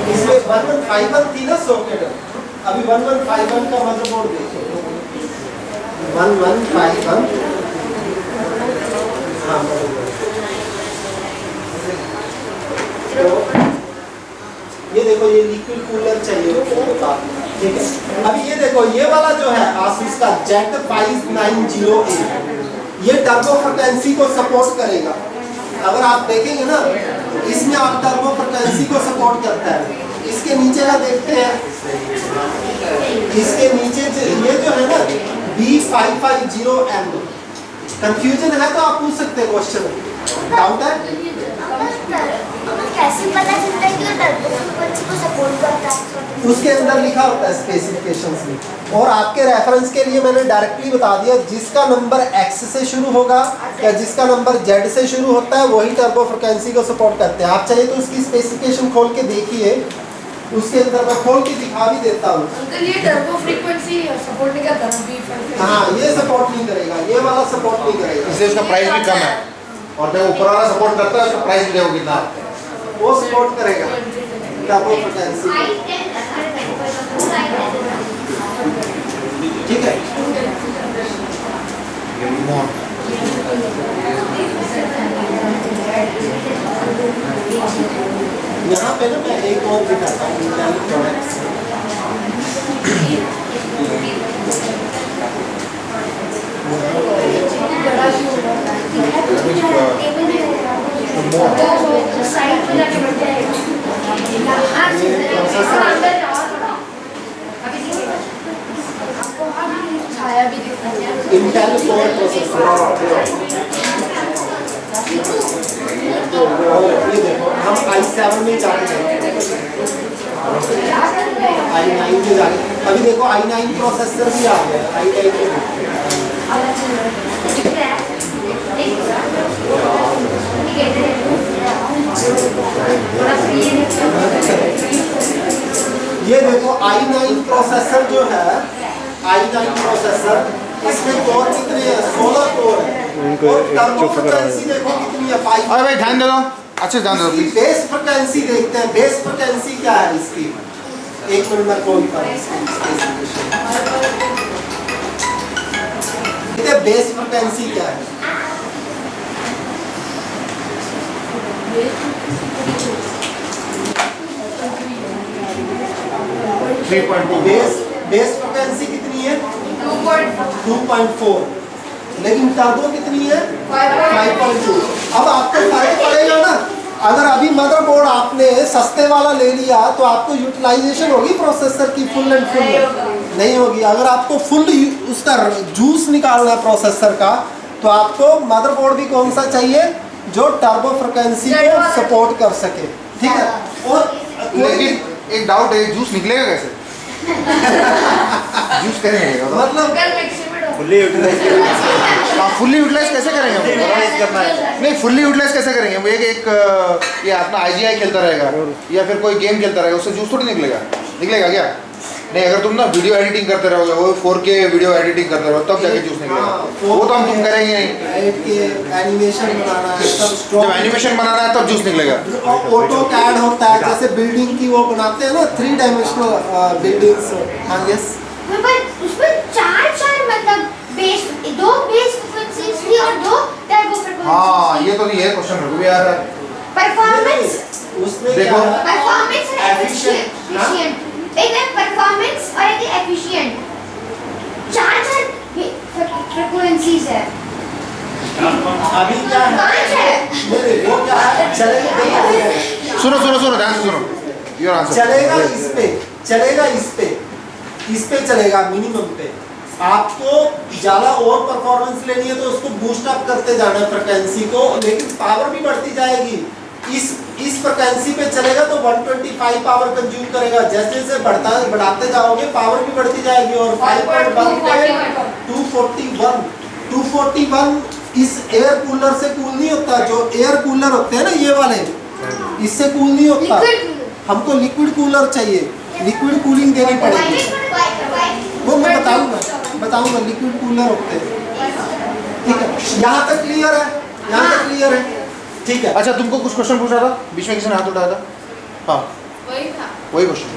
इसमें 1151 थी ना सॉकेट। अभी 1151 का मदरबोर्ड देखो, 1151। हाँ, तो ये देखो, ये लिक्विड कूलर चाहिए होगा, ठीक है। अभी ये देखो, ये वाला जो है आसूस का Z590A, ये टर्बो फ्रिक्वेंसी को सपोर्ट करेगा। अगर आप देखेंगे ना, इसमें आप टर्बो फ्रिक्वेंसी को सपोर्ट करता है। इसके नीचे का देखते हैं, इसके नीचे ये जो है ना B550M, कंफ्यूजन है तो आप पूछ सकते हैं क्वेश्चन, डाउट है? कैसे पता चलता है कि वो टर्बो फ्रीक्वेंसी को सपोर्ट करता है? उसके अंदर लिखा होता है स्पेसिफिकेशंस में। और आपके रेफरेंस के लिए मैंने डायरेक्टली बता दिया, जिसका नंबर X से शुरू होगा या जिसका नंबर Z से शुरू होता है वही टर्बो फ्रिक्वेंसी को सपोर्ट करते हैं। आप चाहिए तो उसकी स्पेसिफिकेशन खोल के देखिए, उसके अंदर मैं खोल के दिखा भी देता हूँ। अंकल ये टर्बो फ्रीक्वेंसी सपोर्ट नहीं करता ना, B550। हाँ, ये सपोर्ट नहीं करेगा, ये वाला सपोर्ट नहीं करेगा, इसलिए उसका प्राइस भी कम है। और जो ऊपर वाला सपोर्ट करता है उसका प्राइस भी देखो कितना है। वो सपोर्ट करेगा टर्बो फ्रिक्वेंसी, ठीक है। यहाँ पे ना मैं एक और दिखाता हूँ इंटेल प्रोडक्ट्स। छाया भी दिखता है। इंटेल कोर प्रोसेसर, ये देखो, हम i7 में जाके i9 में जाके, अभी देखो i9 प्रोसेसर भी आ गया, i9 में ये देखो i9 प्रोसेसर जो है, i9 प्रोसेसर, इसमें कोर कितने हैं? 16 कोर है। और टर्बो फ्रिक्वेंसी देखो कितनी है, 5। अरे भाई ध्यान दे दो, अच्छे ध्यान दे दो प्लीज। बेस फ्रिक्वेंसी देखते हैं, बेस फ्रिक्वेंसी क्या है इसकी? एक मिनट में खोलता हूं इसकी स्पेसिफिकेशन। बेस फ्रिक्वेंसी क्या है? बेस फ्रिक्वेंसी कितनी है? 2.4। लेकिन टर्बो कितनी है? 5.2। अब आपको फर्क पड़ेगा ना, अगर अभी मदरबोर्ड आपने सस्ते वाला ले लिया तो आपको यूटिलाइजेशन होगी प्रोसेसर की फुल एंड फुल? नहीं होगी। अगर आपको फुल उसका जूस निकालना है प्रोसेसर का, तो आपको मदरबोर्ड भी कौन सा चाहिए? जो टर्बो फ्रिक्वेंसी को सपोर्ट कर सके, ठीक है। और लेकिन एक डाउट है, जूस निकलेगा कैसे? जूस कैसे निकलेगा? मतलब फुल्ली यूटिलाइज हाँ, फुल्ली यूटिलाइज कैसे करेंगे हम? करना है। नहीं, फुल्ली यूटिलाइज कैसे करेंगे? वो ये अपना IGI खेलता रहेगा या फिर कोई गेम खेलता रहेगा, उससे जूस थोड़ी निकलेगा? निकलेगा क्या? नहीं, अगर तुम ना वीडियो एडिटिंग करते रहोगे, वो 4K वीडियो एडिटिंग करते रहो, तब जाके जूस निकलेगा। वो तो हम तुम करेंगे नहीं। एनिमेशन बनाना है, जब एनिमेशन बनाना है तब जूस निकलेगा। ऑटो कैड होता है, जैसे बिल्डिंग की वो बनाते हैं ना, 3 डायमेंशनल बिल्डिंग्स। हाँ, यस। उसमें चार मतलब दो बेस फ्रीक्वेंसीज थी और 2 टर्बो फ्रीक्वेंसीज। हाँ, ये तो नहीं है क्वेश्चन मेरे को भी आ रहा है। परफॉर्मेंस, उसमें देखो, परफॉर्मेंस और एफिशिएंट। एक है परफॉर्मेंस और एक है एफिशिएंट। चार फ्रीक्वेंसीज है। अभी क्या है? 5 है। नहीं, वो क्या है? चलेगा, सुनो ध्यान से सुनो। Your answer. चलेगा इस पे, चलेगा इस पे, इस पे चलेगा मिनिमम पे। आपको ज़्यादा और परफॉर्मेंस लेनी है तो उसको बूस्ट अप करते जाना है फ्रिक्वेंसी को, लेकिन पावर भी बढ़ती जाएगी। इस फ्रिक्वेंसी पे चलेगा तो 125 पावर कंज्यूम करेगा, जैसे जैसे बढ़ाते जाओगे पावर भी बढ़ती जाएगी। और 5.1 पे 241 इस एयर कूलर से कूल नहीं होता। जो एयर कूलर होते हैं ना ये वाले, इससे कूल नहीं होता, हमको लिक्विड कूलर चाहिए, लिक्विड कूलिंग देनी पड़ेगी। वो मैं बताऊंगा लिक्विड कूलर होते हैं। ठीक है, यहाँ तक क्लियर है? यहाँ तक क्लियर है? ठीक है। अच्छा, तुमको कुछ क्वेश्चन पूछा था, बीच में किसी ने हाथ उठाया था? हाँ, वही क्वेश्चन।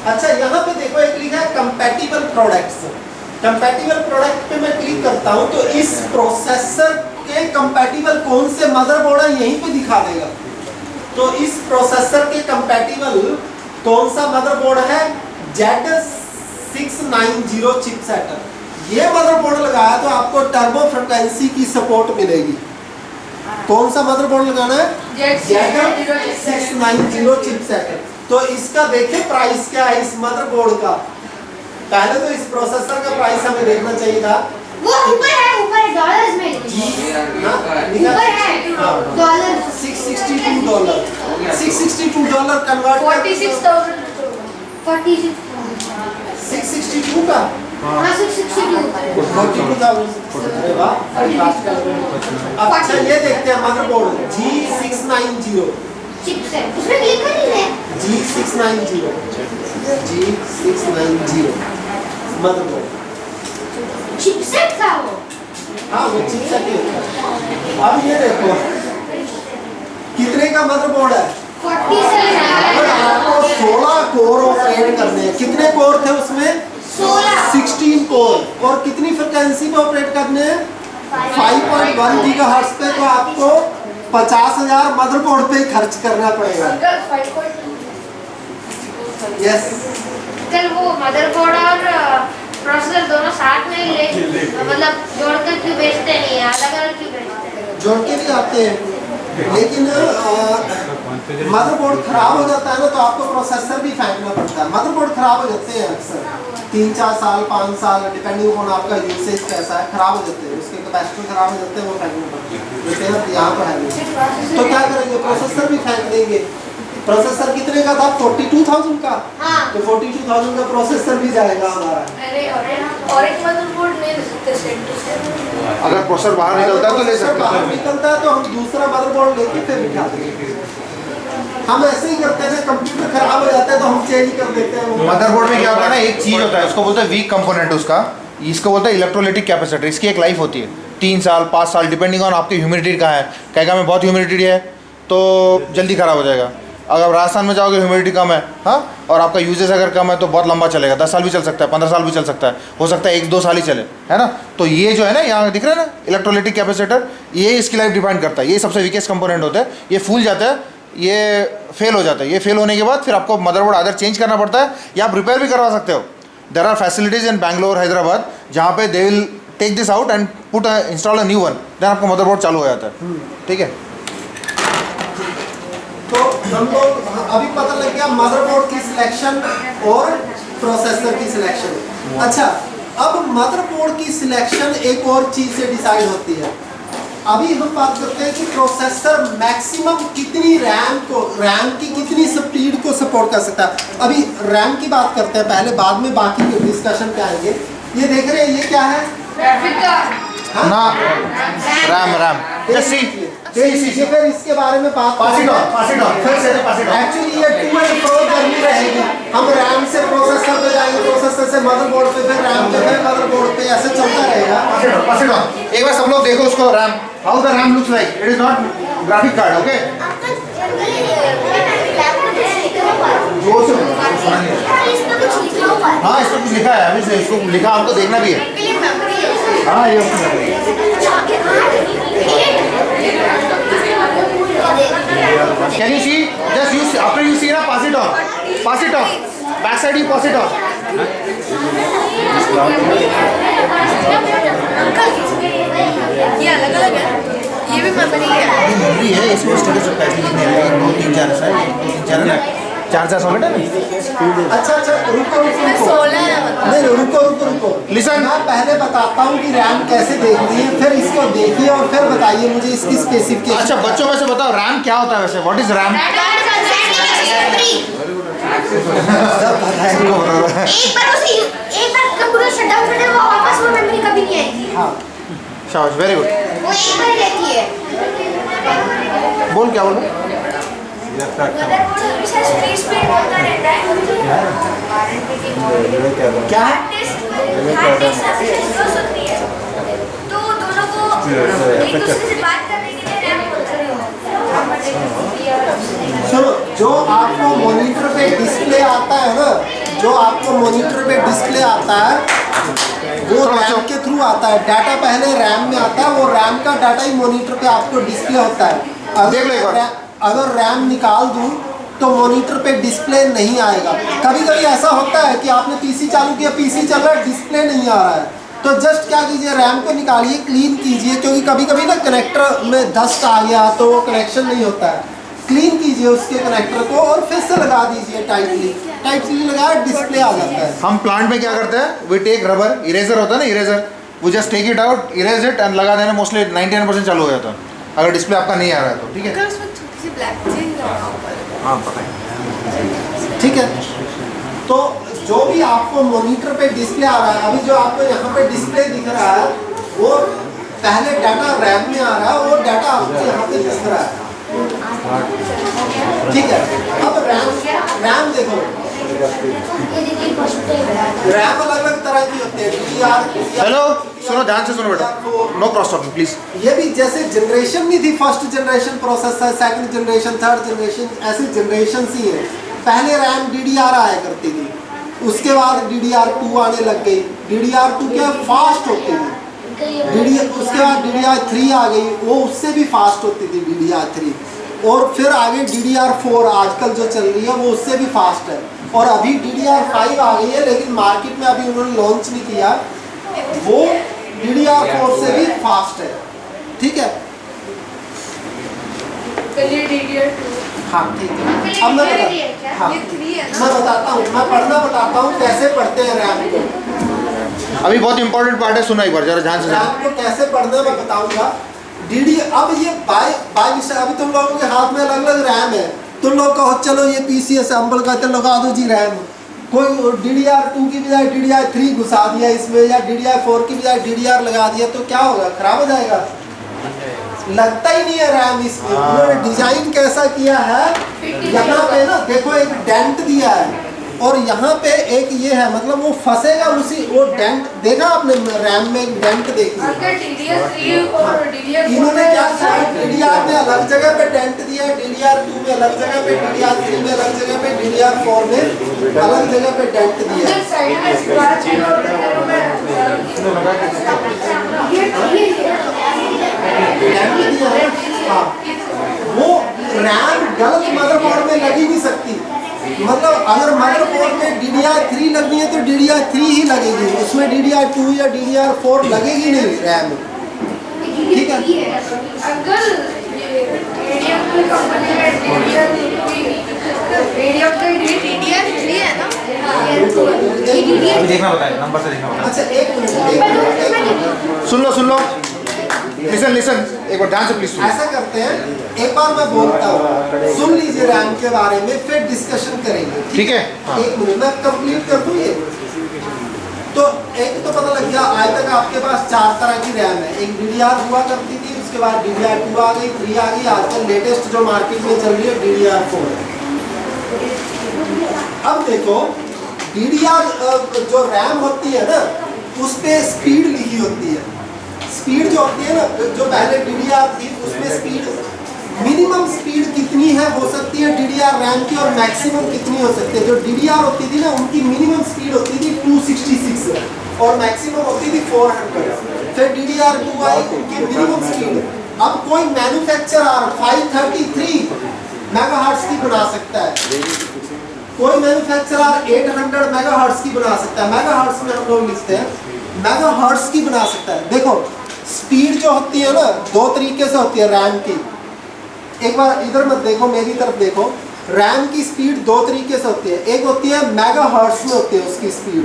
अच्छा, यहाँ पे देखो एक लिखा है कंपैटिबल प्रोडक्ट्स। कंपैटिबल प्रोडक्ट पे मैं क्लिक करता हूँ तो इस प्रोसेसर के कंपैटिबल कौन से मदरबोर्ड है यहीं पे दिखा देगा। तो इस प्रोसेसर के कंपैटिबल कौन सा मदरबोर्ड है? Z690 chipset. ये मदरबोर्ड लगाया तो आपको टर्बो फ्रीक्वेंसी की सपोर्ट मिलेगी। कौन सा मदरबोर्ड लगाना है? Z690 chipset. तो इसका देखिए प्राइस क्या है इस मदरबोर्ड का। पहले तो इस प्रोसेसर का प्राइस हमें देखना चाहिए था। वो ऊपर है डॉलर्स में। ऊपर है डॉलर। $662 कन्वर्ट 46,000 662 का। हाँ 662 अरे वाह। अच्छा, ये देखते हैं मदरबोर्ड G690 चिपसेट। उसमें क्लिक कर लीजिए। G690 मदरबोर्ड चिपसेट था वो। हाँ, वो चिपसेट ही होता है। अब ये देखो कितने का मदरबोर्ड है? 47। 16 कोर ऑपरेट करने हैं। कितने कोर थे उसमें? 16 कोर। और कितनी फ्रिक्वेंसी पे ऑपरेट करने हैं? 5.1 गीगाहर्ट्ज पे। तो आपको 50,000 मदरबोर्ड पे खर्च करना पड़ेगा। यस। कल वो मदरबोर्ड और प्रोसेसर दोनों साथ में ले, मतलब जोड़कर क्यों बेचते नहीं है, अलग अलग क्यों बेचते हैं? जोड़ के भी आते हैं, लेकिन मदरबोर्ड खराब हो जाता है ना तो आपको प्रोसेसर भी फेंकना पड़ता है। मदरबोर्ड खराब हो जाते हैं अक्सर 3-4 साल 5 साल डिपेंडिंग ऑन आपका यूसेज कैसा है, खराब हो जाते हैं, उसके कैपेसिटर खराब हो जाते हैं, वो फेंकने पड़ते हैं। जैसे यहाँ पर है तो क्या करेंगे, प्रोसेसर भी फेंक देंगे। प्रोसेसर कितने का था? 42,000 का। हाँ। तो 42,000 का प्रोसेसर भी जाएगा हमारा। अरे और एक मदरबोर्ड नहीं ले सकते सेट टू सेट? अगर प्रोसेसर बाहर निकलता है तो ले सकते बाहर हैं। निकलता है तो हम दूसरा मदरबोर्ड लेके फिर बिठा देंगे। हम ऐसे ही करते हैं, कंप्यूटर खराब हो जाता है तो हम चेंज कर देते हैं। मदरबोर्ड में क्या होता है ना, एक चीज होता है, उसको बोलते हैं वीक कंपोनेंट उसका, इसको बोलते हैं इलेक्ट्रोलाइटिक कैपेसिटर। इसकी एक लाइफ होती है 3 साल 5 साल डिपेंडिंग ऑन आपकी ह्यूमिडिटी कहाँ है। कहेगा में बहुत ह्यूमिडिटी है तो जल्दी ख़राब हो जाएगा। अगर राजस्थान में जाओगे ह्यूमिडिटी कम है, हाँ, और आपका यूजेस अगर कम है तो बहुत लंबा चलेगा, 10 साल भी चल सकता है, 15 साल भी चल सकता है, हो सकता है 1-2 साल ही चले, है ना। तो ये जो है ना, यहाँ दिख रहा है ना इलेक्ट्रोलाइटिक कैपेसिटर, ये इसकी लाइफ डिपेंड करता है। ये सबसे वीकेस्ट कंपोनेंट होता है। ये फूल जाता है, ये फेल हो जाता है। ये फेल होने के बाद फिर आपको मदरबोर्ड आदर चेंज करना पड़ता है या आप रिपेयर भी करवा सकते हो। There are facilities in Bangalore, Hyderabad, जहाँ पे they will take this out and put install a new one, then आपका मदरबोर्ड चालू हो जाता है। ठीक है, तो हम लोग अभी पता लग गया मदरबोर्ड की सिलेक्शन और प्रोसेसर की सिलेक्शन। अच्छा, अब मदरबोर्ड की सिलेक्शन एक और चीज़ से डिसाइड होती है। अभी हम बात करते हैं कि प्रोसेसर मैक्सिमम कितनी रैम की कितनी स्पीड को सपोर्ट कर सकता है। अभी रैम की बात करते हैं पहले, बाद में बाकी के डिस्कशन पे आएंगे। ये देख रहे हैं, ये क्या है? Graphic card. ना रैम जस्ट सी फिर इसके बारे में बात एक्चुअली ये टू एंड फ्रो जर्नी रहेगी। हम रैम से प्रोसेसर पे जाएंगे, प्रोसेसर से मदरबोर्ड पे, फिर रैम पे, फिर मदरबोर्ड पे, ऐसे चलता रहेगा। एक बार सब लोग देखो उसको, RAM, how the RAM looks like. It is not graphic card, okay. जोर से हाँ, इस पर कुछ लिखा है, अभी इसको लिखा हमको देखना भी है। हाँ, ये can you see, just use, after you see na, pass it on, back side you pass it on. ये अलग अलग है, ये भी मेमोरी है। मेमोरी है, इसमें स्टेटस पैसे लिखने हैं, 2-3-4 है ना। चार्जर सॉकेट है ना। अच्छा रुको नहीं रुको Listen. मैं पहले बताता हूँ कि रैम कैसे देखनी है, फिर इसको देखिए और फिर बताइए मुझे इसकी स्पेसिफिकेशन। अच्छा बच्चों में से बताओ रैम क्या होता है वैसे, व्हाट इज रैम? एक बार कंप्यूटर शट डाउन कर दे वो वापस वो मेमोरी कभी नहीं आएगी। हाँ शाबाश, वेरी गुड। वो एक बार रहती है। बोल क्या बोलो? मदरबोर्ड हमेशा स्पीड होता रहता है। क्या हार्ड डिस्क हमेशा स्लो होती है, तो दोनों को एक दूसरे से बात करने के लिए रैम बोलते हैं। सुनो, जो आपको मॉनिटर पे डिस्प्ले आता है ना, जो आपको मॉनिटर पे डिस्प्ले आता है वो रैम के थ्रू आता है। डाटा पहले रैम में आता है, वो रैम का डाटा ही मॉनिटर पे आपको डिस्प्ले होता है। देख लो एक बार। अगर रैम निकाल दूं तो मॉनिटर पे डिस्प्ले नहीं आएगा। कभी कभी ऐसा होता है कि आपने पीसी चालू किया, पीसी चल रहा है, डिस्प्ले नहीं आ रहा है, तो जस्ट क्या कीजिए, रैम को निकालिए, क्लीन कीजिए, क्योंकि कभी कभी ना कनेक्टर में डस्ट आ गया तो वो कनेक्शन नहीं होता है। क्लीन कीजिए उसके कनेक्टर को और फिर से लगा दीजिए टाइटली लगाया, डिस्प्ले आ जाता है। हम प्लांट में क्या करते हैं, वी टेक रबर, इरेजर होता है ना, इरेजर, वो just take it out, erase it and लगा देना, मोस्टली 99% चालू हो जाता है अगर डिस्प्ले आपका नहीं आ रहा है तो। ठीक है, हाँ पता है। ठीक है, तो जो भी आपको मॉनिटर पे डिस्प्ले आ रहा है, अभी जो आपको यहाँ पे डिस्प्ले दिख रहा है वो पहले डाटा रैम में आ रहा है, वो डाटा आपको यहाँ पे दिख रहा है। ठीक है, अब रैम देखो, रैम अलग अलग तरह की होती है। DDR हेलो सुनो, ध्यान से सुनो बेटा, नो क्रॉस टॉकिंग प्लीज। ये भी जैसे जनरेशन नहीं थी, first generation processor, second generation, third generation, ऐसी जनरेशन ही है। पहले रैम DDR आया करती थी, उसके बाद DDR2 आने लग गई। DDR2 क्या फास्ट होती थी, उसके बाद DDR3 आ गई, वो उससे भी फास्ट होती थी DDR3, और फिर आगे DDR4 आजकल जो चल रही है वो उससे भी फास्ट है, और अभी DDR5 आ गई है, लेकिन मार्केट में अभी उन्होंने लॉन्च नहीं किया, वो DDR4 से भी फास्ट है। ठीक है, हाँ ठीक है। अब मैं बताता हूँ, मैं पढ़ना बताता हूँ कैसे पढ़ते हैं रैम को। अभी बहुत इंपॉर्टेंट पार्ट है, सुनो एक बार जरा ध्यान से। रैम को कैसे पढ़ना मैं बताऊंगा। अब ये बाय मिस्टेक, अभी तुम लोगों के हाथ में अलग अलग रैम है, तुम लोग कहो चलो ये पीसी असेंबल करते लगा दो जी रैम, कोई DDR2 की बजाय DDR3 घुसा दिया इसमें, या DDR4 की बजाय DDR लगा दिया, तो क्या होगा, खराब हो जाएगा, लगता ही नहीं है रैम इसमें। उन्होंने डिजाइन कैसा किया है, यहाँ पे ना देखो एक डेंट दिया है, और यहाँ पे एक ये है, मतलब वो फंसेगा उसी, वो डेंट देखा आपने रैम में, एक डेंट देखी। इन्होंने क्या किया, DDR में अलग जगह पे डेंट दिया है, DDR2 में अलग जगह पे, DDR3 में अलग जगह पे, DDR4 में अलग जगह पे डेंट दिया है। हाँ, वो रैम गलत मदरबोर्ड में लगी नहीं सकती, मतलब अगर मदरबोर्ड में DDR3 लगनी है तो DDR3 ही लगेगी, उसमें DDR2 या DDR4 लगेगी नहीं रैम। ठीक है, देखना बताए, नंबर से देखना बताए। अच्छा एक मिनट, सुन लो लिसन एक बार ध्यान से प्लीज सुनो। ऐसा करते हैं, एक बार मैं बोलता हूँ, सुन लीजिए रैम के बारे में, फिर डिस्कशन करेंगे। ठीक है, हाँ। एक मिनट मैं कंप्लीट कर दूँ ये। तो एक तो पता लग गया, आज तक आपके पास 4 तरह की रैम है। एक DDR हुआ करती थी, उसके बाद DDR2 आ गई, 3 आ गई, आजकल लेटेस्ट जो मार्केट में चल रही है DDR4। अब देखो DDR जो रैम होती है ना, उस पर स्पीड लिखी होती है। स्पीड जो होती है ना, जो पहले DDR थी उसमें स्पीड, मिनिमम स्पीड कितनी है हो सकती है DDR रैम की, और मैक्सिमम कितनी हो सकती है। जो DDR होती थी ना, उनकी मिनिमम स्पीड होती थी 266 और मैक्सिमम होती थी 400। फिर DDR2 आई, उनकी मिनिमम स्पीड, अब कोई मैन्युफैक्चरर 533 मेगाहर्ट्ज की बना सकता है, कोई मैन्युफैक्चरर 800 मेगाहर्ट्ज की बना सकता है। मेगाहर्ट्ज में हम लोग लिखते हैं, मेगाहर्ट्ज की बना सकता है। देखो स्पीड जो होती है ना, 2 तरीके से होती है रैम की। एक बार इधर मत देखो, मेरी तरफ देखो, रैम की स्पीड दो तरीके से होती है, एक होती है मेगाहर्ट्ज में होती है उसकी स्पीड।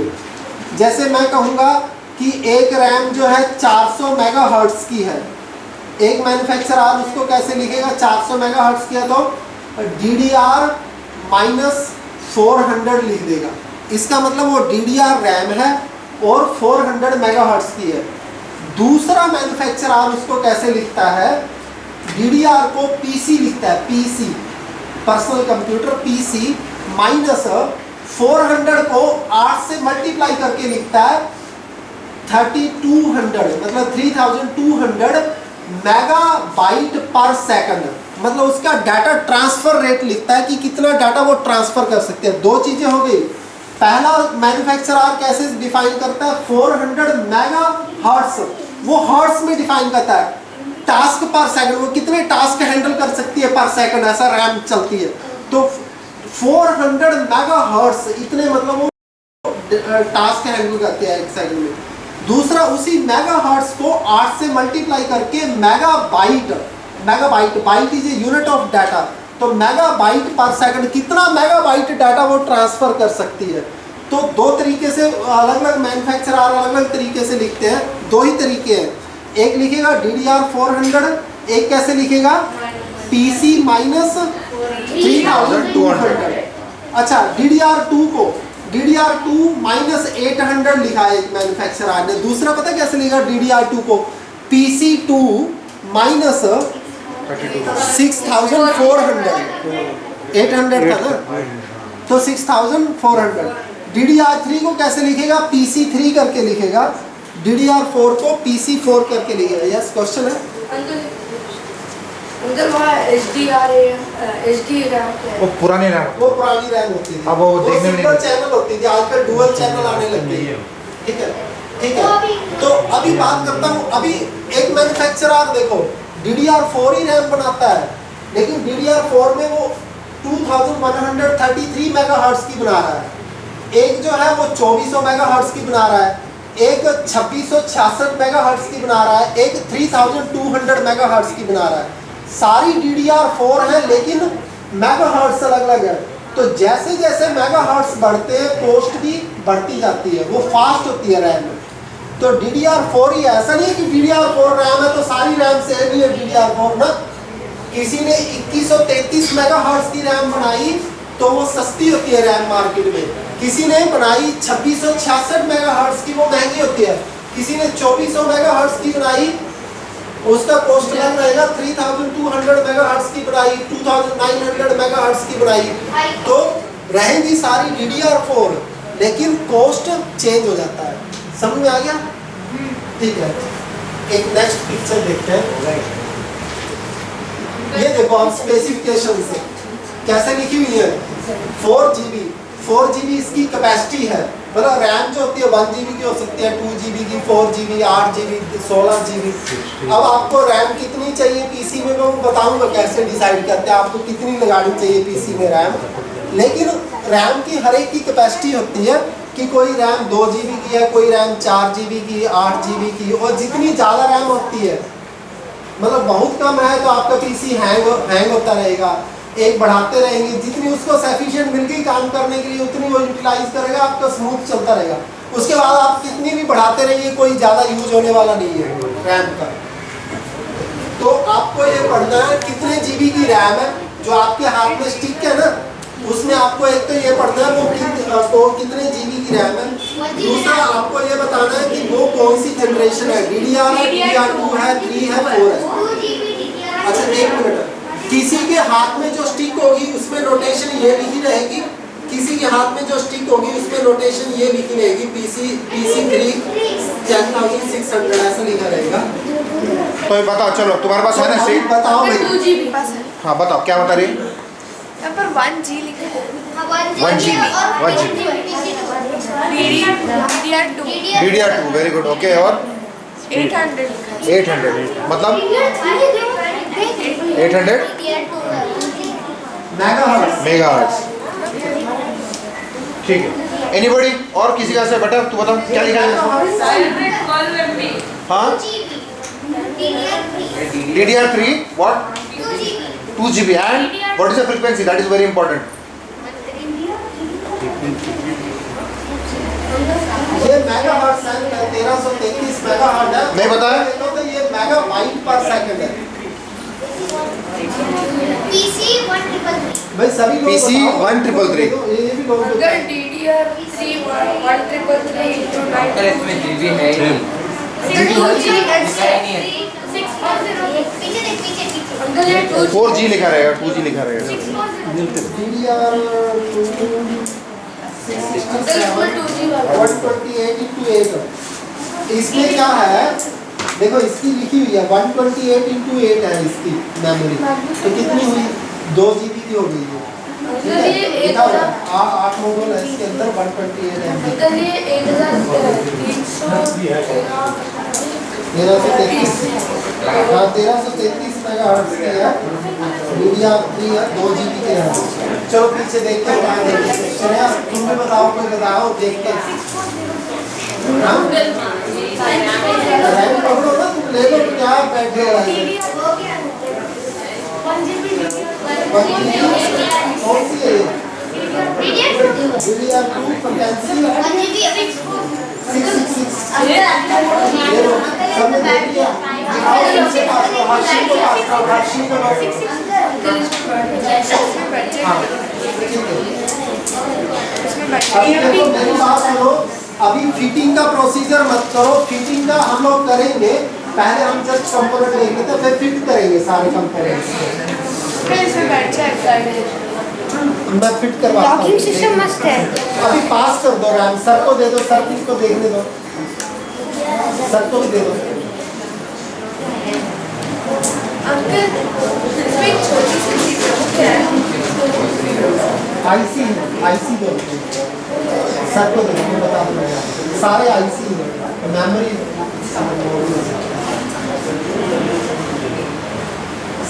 जैसे मैं कहूँगा कि एक रैम जो है 400 मेगाहर्ट्ज की है, एक मैन्युफैक्चरर उसको कैसे लिखेगा, 400 मेगाहर्ट्ज की है तो DDR माइनस 400 लिख देगा। इसका मतलब वो DDR रैम है और 400 मेगाहर्ट्ज की है। दूसरा मैन्युफैक्चरर उसको कैसे लिखता है, DDR को PC लिखता है, PC personal computer PC minus 400 को 8 से मल्टीप्लाई करके लिखता है 3200, मतलब 3200 मेगाबाइट पर सेकंड। मतलब उसका डाटा ट्रांसफर रेट लिखता है कि कितना डाटा वो ट्रांसफर कर सकते हैं। दो चीजें हो गई, पहला मैन्युफैक्चरर कैसे डिफाइन करता है, 400 मेगाहर्ट्ज, वो हर्ट्ज में डिफाइन करता है, टास्क पर सेकंड, वो कितने टास्क हैंडल कर सकती है पर सेकंड, ऐसा रैम चलती है। तो 400 मेगाहर्ट्ज इतने मतलब वो टास्क हैंडल करते हैं एक सेकंड में। दूसरा उसी मेगाहर्ट्ज को 8 से मल्टीप्लाई करके megabyte, megabyte byte is a unit of data, तो मेगाबाइट पर सेकंड कितना मेगाबाइट डाटा वो ट्रांसफर कर सकती है। तो दो तरीके से अलग अलग मैन्युफैक्चरर अलग अलग तरीके से लिखते हैं, दो ही तरीके हैं, एक लिखेगा DDR 400, एक कैसे लिखेगा PC माइनस 3200। अच्छा DDR2 को DDR2 माइनस 800 लिखा है एक मैन्युफैक्चरर ने। दूसरा पता कैसे लिखा DDR2 को, PC2 माइनस 6400, 800 था ना तो 6400। DDR3 को कैसे लिखेगा, PC3 करके लिखेगा, DDR4 को PC4 करके लिखेगा। यस क्वेश्चन है अंदर वहाँ HD रैम वो पुरानी रैम, वो पुरानी रैम होती थी, अब वो देखने में नहीं सिंगल चैनल होती थी, आजकल डुअल चैनल आने लग गई है। ठीक है, ठीक है। तो अभी बात करता हूँ, अभी एक मैन्युफैक्चरर देखो DDR4 ही रैम बनाता है, लेकिन DDR4 में वो 2133 मेगाहर्ट्ज की बना रहा है, एक जो है वो 2400 मेगाहर्ट्ज की बना रहा है, एक 2666 मेगाहर्ट्ज की बना रहा है, एक 3200 मेगाहर्ट्ज की बना रहा है। सारी DDR4 है लेकिन मेगाहर्ट्ज अलग अलग है। तो जैसे जैसे मेगाहर्ट्ज बढ़ते हैं कॉस्ट भी बढ़ती जाती है, वो फास्ट होती है रैम। तो DDR4 ही, ऐसा नहीं है कि DDR4 रैम है तो सारी रैम सेम ही है DDR4 ना। किसी ने 2133 मेगाहर्ट्ज की रैम बनाई तो वो सस्ती होती है रैम मार्केट में, किसी ने बनाई 2666 मेगाहर्ट्ज की, वो महंगी होती है, किसी ने 2400 मेगाहर्ट्ज की बनाई उसका कॉस्ट लग रहेगा 3200 मेगाहर्ट्ज की बनाई, 2900 मेगाहर्ट्ज की बनाई, तो रहेंगी सारी DDR4 लेकिन कॉस्ट चेंज हो जाता है। समझ में आ गया? ठीक है, एक नेक्स्ट पिक्चर देखते हैं। ये देखो आप स्पेसिफिकेशन से कैसे लिखी हुई है, 4GB इसकी कैपेसिटी है, मतलब रैम जो होती है 1GB की हो सकती है, 2GB की, 4GB, 8GB, 16GB। अब आपको रैम कितनी चाहिए PC में मैं बताऊंगा कैसे डिसाइड करते हैं आपको कितनी लगानी चाहिए PC में रैम। लेकिन रैम की हर एक की कैपेसिटी होती है कि कोई रैम 2GB की है, कोई रैम 4GB की, 8GB की, और जितनी ज़्यादा रैम होती है मतलब बहुत कम है तो आपका PC हैंग होता रहेगा, एक बढ़ाते रहेंगे, जितनी उसको सफिशिएंट मिल गई काम करने के लिए उतनी वो यूटिलाइज करेगा, आपका स्मूथ चलता रहेगा। उसके बाद आप कितनी भी बढ़ाते रहिए कोई ज़्यादा यूज होने वाला नहीं है रैम का। तो आपको ये पढ़ना है कितने GB की रैम है, जो आपके हाथ में स्टिक है ना उसमें आपको एक तो ये पढ़ना है वो कितने GB की रैम है, दूसरा आपको ये बताना है कि वो कौन सी जनरेशन है, DDR है, DDR2 है, 3 है, 4 है। अच्छा एक मिनट, किसी के हाथ में जो स्टिक होगी उसमें नोटेशन ये लिखी रहेगी, किसी के हाथ में जो स्टिक होगी उसमें नोटेशन ये लिखी रहेगी PC3 10600 ऐसा लिखा रहेगा। तो बताओ, चलो तुम्हारे पास है ना स्टिक, बताओ भाई। 2GB पास है, हाँ बताओ क्या बता रही है। यहाँ पर 1G लिखा है, 1GB DDR2 very good, okay. और 800 लिखा है, 800 मतलब 800 मेगाहर्ट्ज, ठीक है। एनीबॉडी और किसी का से बेटा तू बताओ क्या लिखा है इसमें? हाँ DDR3 what 2GB and What is the frequency? That is very important. ये मेगाहर्ट्ज है, 1333 मेगाहर्ट्ज है। नहीं पता है? देखो तो ये मेगाबाइट पर सेकंड है। PC 1333. भाई सभी लोग PC बताओ। 1333. ये भी लोग अगर DDR3 1333 into 9 इसमें जीबी है ही नहीं। पीछे देख पीछे पीछे. अंकल ये 4G लिखा रहेगा, 2G लिखा रहेगा। इसमें क्या है, देखो इसकी लिखी हुई है 128/8 है इसकी मेमोरी, तो कितनी हुई 2 GB की हो गई है। ठीक है, लिखा हुआ है 8 मॉडल है इसके अंदर 128 MB। अंकल ये 1333 हाँ 1333 मेगाहर्ट्ज की है, DDR3 है, 2 GB के है। चलो पीछे देखते हैं क्या है। श्रेया तुम भी बताओ, कोई बताओ देख के। हाँ? रैम पकड़ो ना, तुम ले लो, क्या बैठे हो ऐसे? कौन सी है ये? DDR2 frequency 666। ये लो, सबने देख लिया? दिखाओ किससे पास करो, हर्षी को पास करो, हर्षी को लो। हाँ, ठीक है। अभी देखो मेरी बात सुनो, अभी फिटिंग का प्रोसीजर मत करो, फिटिंग का हम लोग करेंगे, पहले हम जस्ट कंपोनेंट लेंगे तो फिर फिट करेंगे सारे कंपोनेंट्स। इसमें बैठ जाए मैं फिट करवाता हूँ। लॉकिंग सिस्टम मस्त है. अभी पास कर दो रैम, सर को दे दो, सर किसको देखने दो, सर को भी दे दो। अंकल इसमें एक छोटी सी चीज क्या है आईसी दो, सर को दे दो, मैं बता दूंगा। सारे आईसी मेमोरी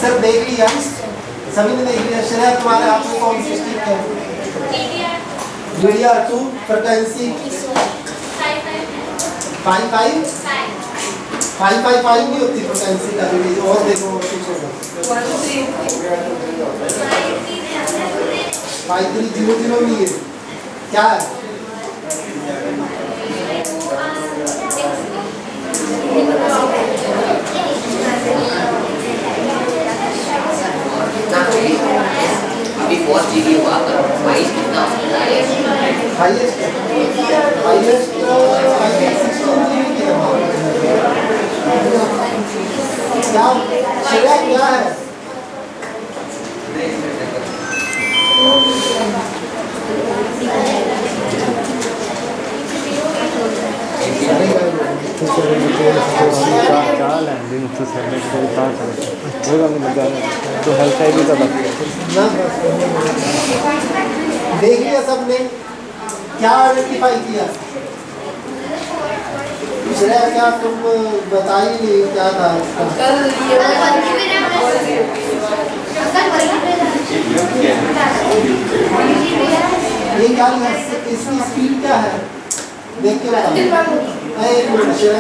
सर देख लिया, सभी ने देख लिया। श्रेया तुम्हारे हाथ में कौन सी स्टिक है? DDR2 फ्रीक्वेंसी 555 नहीं होती फ्रीक्वेंसी का भी, और देखो कुछ होगा 5300 नहीं है, क्या है? अभी 4GB हुआ पर प्राइस कितना होता है? हाईएस्ट 16 GB की है। क्या श्रेया क्या है? देख लिया सबने, क्या आइडेंटिफाई किया? श्रेया क्या तुम बता ही नहीं क्या था इसका? अंकल ये ये क्या है? इसकी स्पीड क्या है? देख के बताओ। एक मिनट श्रेया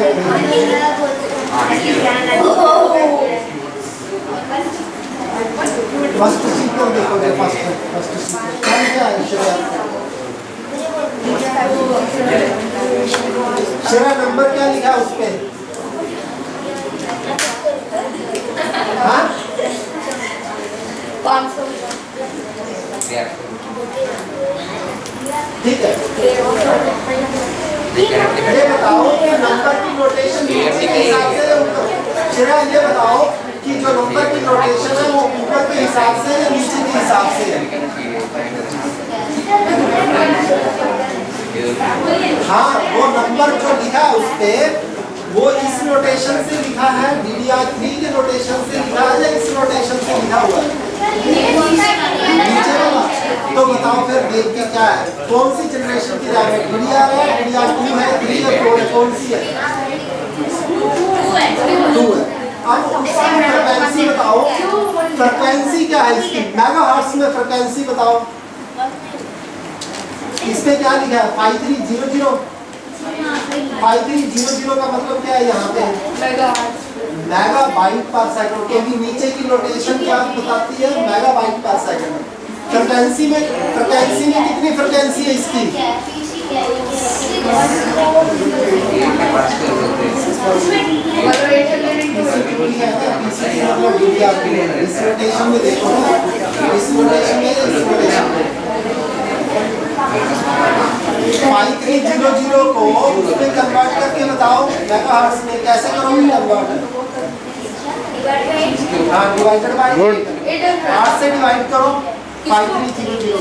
फर्स्ट सीक्वेंस देखोगे, फर्स्ट सीक्वेंस क्या है श्रेया? श्रेया नंबर क्या लिखा है उस पे? हाँ? 500 ठीक है, ये बताओ कि नंबर की नोटेशन नीचे के हिसाब से, श्रेया ये बताओ कि जो नंबर की नोटेशन है वो ऊपर के हिसाब से या नीचे के हिसाब से है? हाँ, वो नंबर जो लिखा है उस पे वो इस नोटेशन से लिखा है, DDR3 के नोटेशन से लिखा है या इस नोटेशन से लिखा हुआ है? नीचे वाला। तो बताओ फिर देख के क्या है, कौन सी जनरेशन की रैम है? DDR है, DDR2 है, 3 है, 4 है, कौन सी है? 2 है। अब उसकी फ्रीक्वेंसी बताओ, फ्रीक्वेंसी क्या है इसकी? मेगाहर्ट्ज में फ्रीक्वेंसी बताओ। इसमें क्या लिखा है? 5300। 5300 का मतलब क्या है यहाँ पे? मेगाबाइट पर सेकंड, क्योंकि नीचे की नोटेशन क्या बताती है, मेगाबाइट पर सेकंड। फ्रिक्वेंसी में कितनी फ्रिक्वेंसी है इसकी? इस नोटेशन में देखो ना, इस नोटेशन में 5300 को उसमें कन्वर्ट करके बताओ मेगाहर्ट्ज में कैसे करोगे कन्वर्ट? हाँ, डिवाइडेड बाय 8 से डिवाइड करो 5300।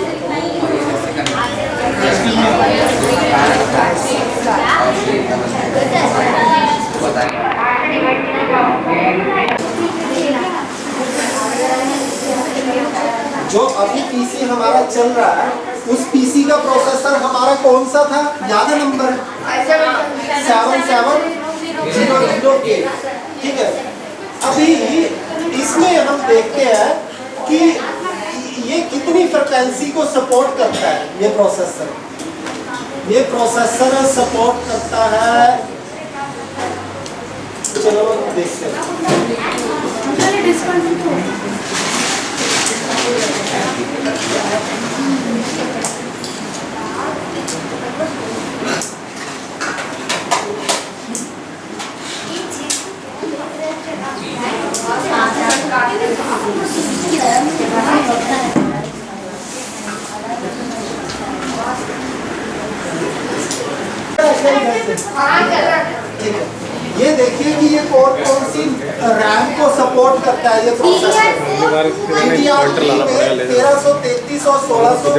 जो अभी पीसी हमारा चल रहा है उस पीसी का प्रोसेसर हमारा कौन सा था, याद है नंबर? 7700K। ठीक है, अभी इसमें हम देखते हैं कि ये कितनी फ्रिक्वेंसी को सपोर्ट करता है। ये प्रोसेसर सपोर्ट करता है, चलो देखते हैं। ठीक है, ये देखिए कि ये कौन सी रैम को सपोर्ट करता है। ये प्रोसेसर DDR3 में 1333 और 1600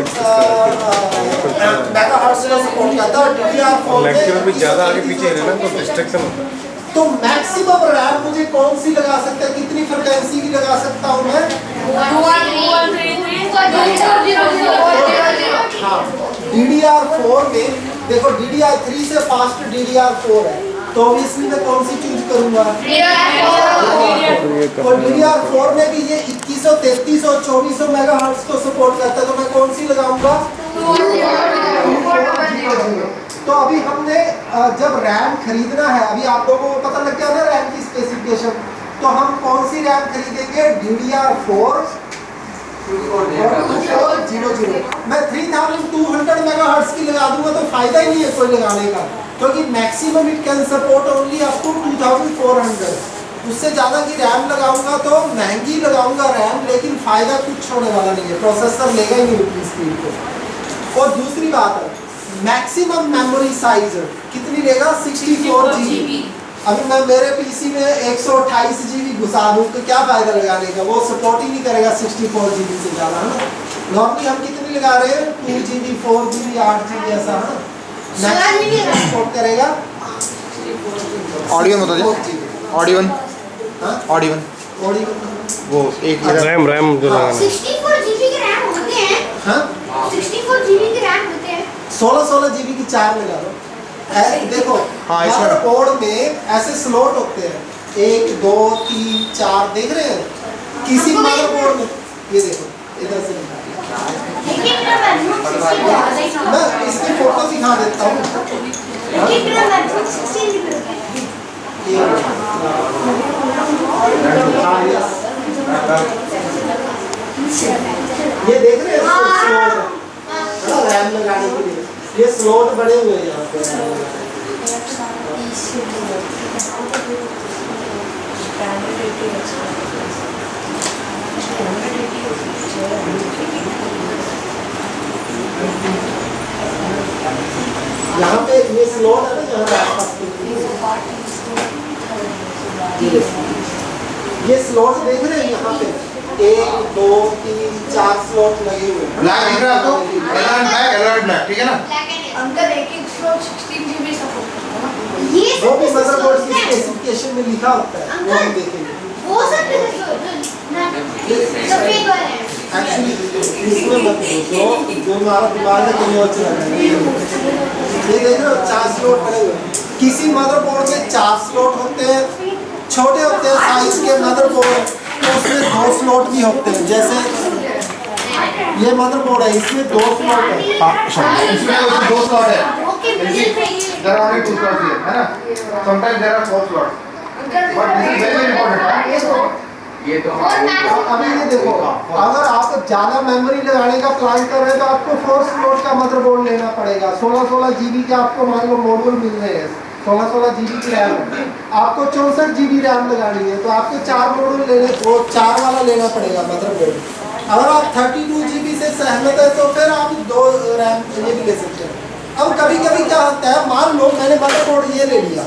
मेगाहर्ट्ज को सपोर्ट करता है और DDR4 में ज़्यादा आगे पीछे रहना तो डिस्ट्रैक्शन होता है। तो मैक्सिमम रैम मुझे कौन सी लगा सकता है, कितनी फ्रिक्वेंसी की लगा सकता हूँ मैं? हाँ, DDR4 में देखो DDR3 से फास्ट DDR4 है, तो इसलिए मैं कौन सी चूज करूंगा? और DDR4 में भी ये 2100, 3300 और 2400 मेगाहर्ट्ज को सपोर्ट करता है, तो मैं कौन सी लगाऊंगा? तो अभी हमने जब रैम खरीदना है, अभी आप लोगों को पता लग गया ना रैम की स्पेसिफिकेशन, तो हम कौन सी रैम खरीदेंगे? DDR4 2400। मैं 3200 मेगाहर्ट्ज की लगा दूंगा तो फायदा ही नहीं है कोई लगाने का, क्योंकि maximum it can support only up to 2400। उससे ज़्यादा की रैम लगाऊंगा तो महंगी लगाऊंगा रैम, लेकिन फायदा कुछ होने वाला नहीं है, प्रोसेसर लेगा ही नहीं उतनी स्पीड को। और दूसरी बात है, मैक्सिमम मेमोरी साइज कितनी लेगा? 64 GB। अभी मैं मेरे पीसी में 128 GB घुसा दूँ तो क्या फायदा लगाने का, वो सपोर्ट ही नहीं करेगा 64 GB से ज़्यादा, है ना। नॉर्मली हम कितनी लगा रहे हैं? 2 GB, 4 GB, 8 GB ऐसा, है ना। मैक्सिमम सपोर्ट करेगा ऑडियो बता दीजिए। ऑडियो वो एक रैम जो लगाना 64 GB के रैम होते हैं। हाँ, 64 GB के रैम होते हैं। 16 GB की 4 लगा दो। देखो हाँ, इसमें मदरबोर्ड में ऐसे स्लॉट होते हैं, 1 2 3 4, देख रहे हैं किसी मदरबोर्ड में? ये देखो इधर से दिखा, मैं इसकी फोटो दिखा देता हूँ। ये देख रहे हैं स्लॉट, रैम लगाने के लिए ये स्लॉट बने हुए हैं यहाँ पे। यहाँ पे ये स्लॉट है ना, यहाँ ये स्लॉट देख रहे हैं यहाँ पे 1 2 3 4 स्लॉट लगे हुए हैं। ब्लैक दिख रहा है आपको? ब्लैक, ठीक है ना? अंकल एक स्लॉट 16 GB सपोर्ट करता है। ये जो भी मदरबोर्ड की स्पेसिफिकेशन में लिखा होता है वो हम देखेंगे। वो सब सफेद वाले हैं। एक्चुअली इसमें मत जो हमारा दिमाग है कि वो चला रहा है। ये देख रहे हो 4 स्लॉट पड़े हुए हैं। किसी मदरबोर्ड में 4 स्लॉट होते हैं, छोटे होते हैं साइज के मदरबोर्ड तो उसमें 2 स्लॉट भी होते हैं। जैसे ये मदरबोर्ड है, इसमें 2 स्लॉट है। इसमें 2 स्लॉट है। ओके, मिडिल में ये There are only 2 slots here, है ना? Sometimes there are 4 slots. But this is very important. ये तो अभी ये देखो, अगर आप ज़्यादा मेमोरी लगाने का प्लान कर रहे हैं तो आपको 4 स्लॉट का मदरबोर्ड लेना पड़ेगा। 16 GB के आपको मान लो मॉड्यूल मिल रहे हैं, 16 GB की रैम, आपको 64 GB रैम लगानी है तो आपको 4 मॉड्यूल लेने, वो 4 वाला लेना पड़ेगा मदरबोर्ड। अगर आप 32 GB से सहमत है तो फिर आप 2 रैम ये भी ले सकते हैं। अब कभी कभी क्या होता है, मान लो मैंने मदरबोर्ड ये ले लिया,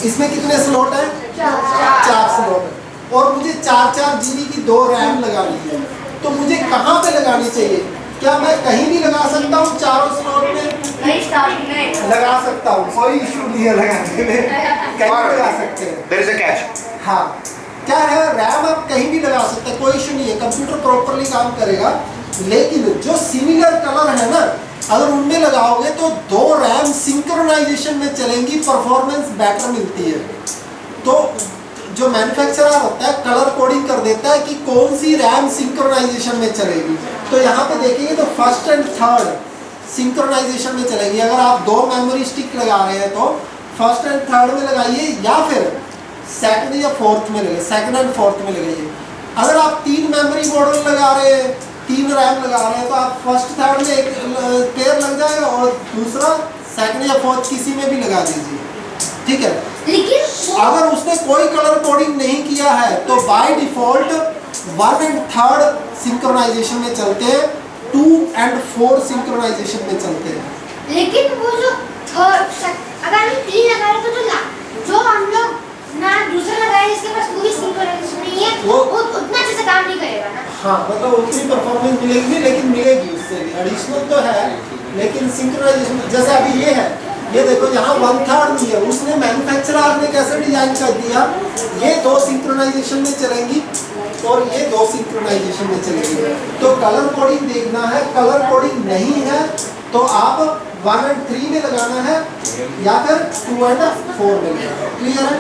इसमें कितने स्लॉट हैं? 4 स्लॉट है, और मुझे 4 GB की 2 रैम लगानी है, तो मुझे कहाँ पे लगानी चाहिए? क्या मैं कहीं भी लगा सकता हूँ? चारों स्लॉट में लगा सकता हूँ, कोई इशू नहीं है लगाने में, कहीं भी लगा सकते हैं। There is a catch. हाँ, क्या है, रैम आप कहीं भी लगा सकते हैं, कोई इशू नहीं है, कंप्यूटर प्रॉपरली काम करेगा। लेकिन जो सिमिलर कलर है ना, अगर उनमें लगाओगे तो 2 रैम सिंक्रोनाइजेशन में चलेंगी, परफॉर्मेंस बेटर मिलती है। तो जो मैन्युफैक्चरर होता है कलर कोडिंग कर देता है कि कौन सी रैम सिंक्रोनाइजेशन में चलेगी। तो यहाँ पे देखेंगे तो फर्स्ट एंड थर्ड सिंक्रोनाइजेशन में चलेगी। अगर आप 2 मेमोरी स्टिक लगा रहे हैं तो फर्स्ट एंड थर्ड में लगाइए, या फिर सेकंड या फोर्थ में लगाइए, सेकंड एंड फोर्थ में लगाइए। अगर आप 3 मेमोरी मॉड्यूल लगा रहे हैं, 3 रैम लगा रहे हैं, तो आप फर्स्ट थर्ड में एक पेयर लग जाएगा और दूसरा सेकंड या फोर्थ किसी में भी लगा दीजिए, ठीक है। लेकिन अगर उसने कोई कलर कोडिंग नहीं किया है तो बाय डिफॉल्ट 1 एंड 3 सिंक्रोनाइजेशन में चलते हैं, 2 एंड 4 सिंक्रोनाइजेशन में चलते हैं। लेकिन वो जो थर्ड, अगर हम 3 लगा रहे तो जो हम लोग ना दूसरा लगाए जिसके पास कोई सिंक्रोनाइजेशन नहीं है वो उतना अच्छे से काम नहीं करेगा ना। हाँ, मतलब उतनी परफॉर्मेंस मिलेगी, लेकिन मिलेगी उससे भी एडिशनल तो है, लेकिन सिंक्रोनाइजेशन जैसे अभी ये है, ये देखो यहाँ 1/3 नहीं है, उसने मैन्युफैक्चरर ने कैसे डिजाइन कर दिया, ये 2 सिंक्रोनाइजेशन में चलेंगी और ये 2 सिंक्रोनाइजेशन में चलेंगी। तो कलर कोडिंग देखना है, कलर कोडिंग नहीं है तो आप 1 एंड 3 में लगाना है या फिर 2 एंड 4 में लगाना है। क्लियर है?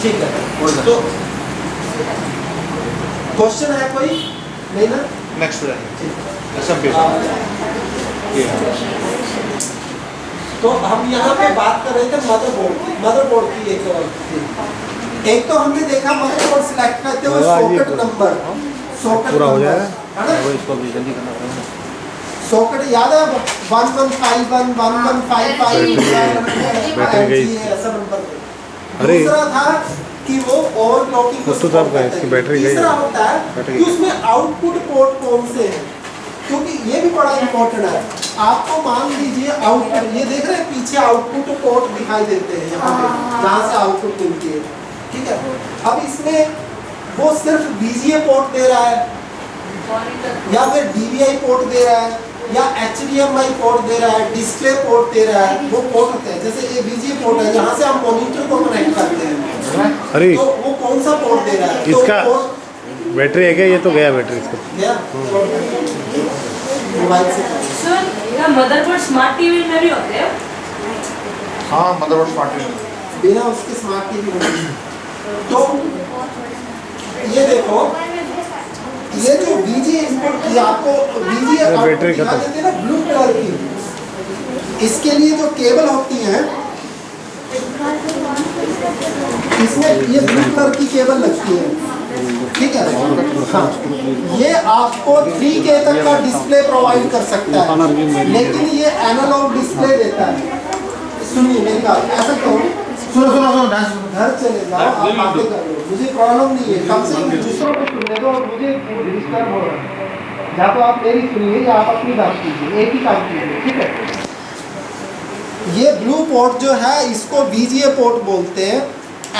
ठीक है, तो क्वेश्चन है कोई? नहीं ना? Next to तो हम यहाँ पे बात कर रहे थे मदरबोर्ड की एक और थी। एक तो हमने देखा मदरबोर्ड सिलेक्ट करते हुए सॉकेट नंबर, सॉकेट पूरा हो जाएगा, है ना? इसको भी जल्दी करना पड़ेगा। सॉकेट याद है 1151 1155 बैटरी गई। ऐसा नंबर। अरे। दूसरा था कि वो ओवरक्लॉकिंग को तो आपका इसकी बैटरी गई। तीसरा होता है बैटरी कि उसमें आउटपुट पोर्ट कौन से हैं, क्योंकि ये भी बड़ा इंपॉर्टेंट है। आपको मान लीजिए आउटपुट, ये देख रहे हैं पीछे आउटपुट पोर्ट दिखाई देते हैं यहाँ पे, जहाँ से आउटपुट मिलती है, ठीक है। अब इसमें वो सिर्फ VGA पोर्ट दे रहा है या फिर DVI पोर्ट दे रहा है या HDMI पोर्ट दे रहा है, डिस्प्ले पोर्ट दे रहा है, वो पोर्ट होते हैं। जैसे ये VGA पोर्ट है जहाँ से हम मॉनिटर को कनेक्ट करते हैं, अरे तो वो कौन सा पोर्ट दे रहा है? इसका तो पोर्ट बैटरी है क्या? ये तो गया बैटरी इसका। गया मोबाइल से। सर ये मदरबोर्ड स्मार्ट टीवी में भी होते हैं? हाँ, मदरबोर्ड स्मार्ट टीवी। बिना उसके स्मार्ट टीवी नहीं। तो ये देखो, ये जो VGA इनपुट की आपको VGA बैटरी दिखा खत्म। देते हैं ना ब्लू कलर की, इसके लिए जो केबल होती है इसमें ये ब्लू कलर की केबल लगती है, ठीक है। हाँ, ये आपको 3K तक का डिस्प्ले प्रोवाइड कर सकता है, लेकिन ये एनालॉग डिस्प्ले देता है। सुनिए मेरी बात, ऐसा करो, सुनो डांस। घर चले जाओ, आप बातें कर लो, मुझे प्रॉब्लम नहीं है, कम से कम दूसरों को सुनने दो, मुझे डिस्टर्ब हो रहा है। या तो आप मेरी सुनिए या आप अपनी बात कीजिए, एक ही काम कीजिए, ठीक है। ये ब्लू पोर्ट जो है इसको VGA पोर्ट बोलते हैं।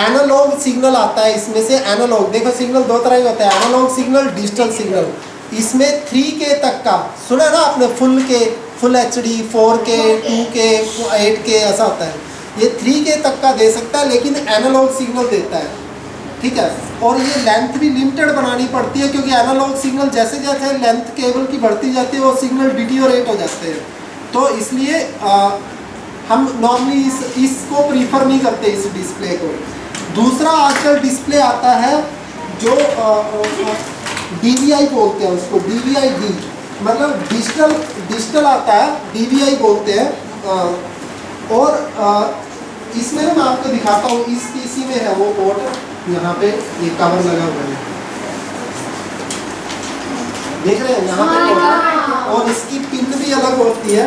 एनालॉग सिग्नल आता है इसमें से, एनालॉग देखो सिग्नल 2 तरह के होते हैं, एनालॉग सिग्नल, डिजिटल सिग्नल। इसमें 3K तक का सुना ना आपने, full HD, 4K, 2K, 8K ऐसा होता है। ये 3K तक का दे सकता है, लेकिन एनालॉग सिग्नल देता है, ठीक है। और ये लेंथ भी लिमिटेड बनानी पड़ती है, क्योंकि एनालॉग सिग्नल जैसे जैसे लेंथ केबल की बढ़ती जाती है वो सिग्नल डिटीरियोरेट हो जाते हैं। तो इसलिए हम नॉर्मली इसको प्रीफर नहीं करते इस डिस्प्ले को। दूसरा आजकल डिस्प्ले आता है जो DVI बोलते हैं उसको, DVI-D, मतलब डिजिटल आता है, DVI बोलते हैं। और इसमें ना मैं आपको दिखाता हूँ, इस पीसी में है वो पोर्ट, यहाँ पे ये कवर लगा हुआ है, देख रहे हैं यहाँ पे पोर्ट है, और इसकी पिन भी अलग होती है।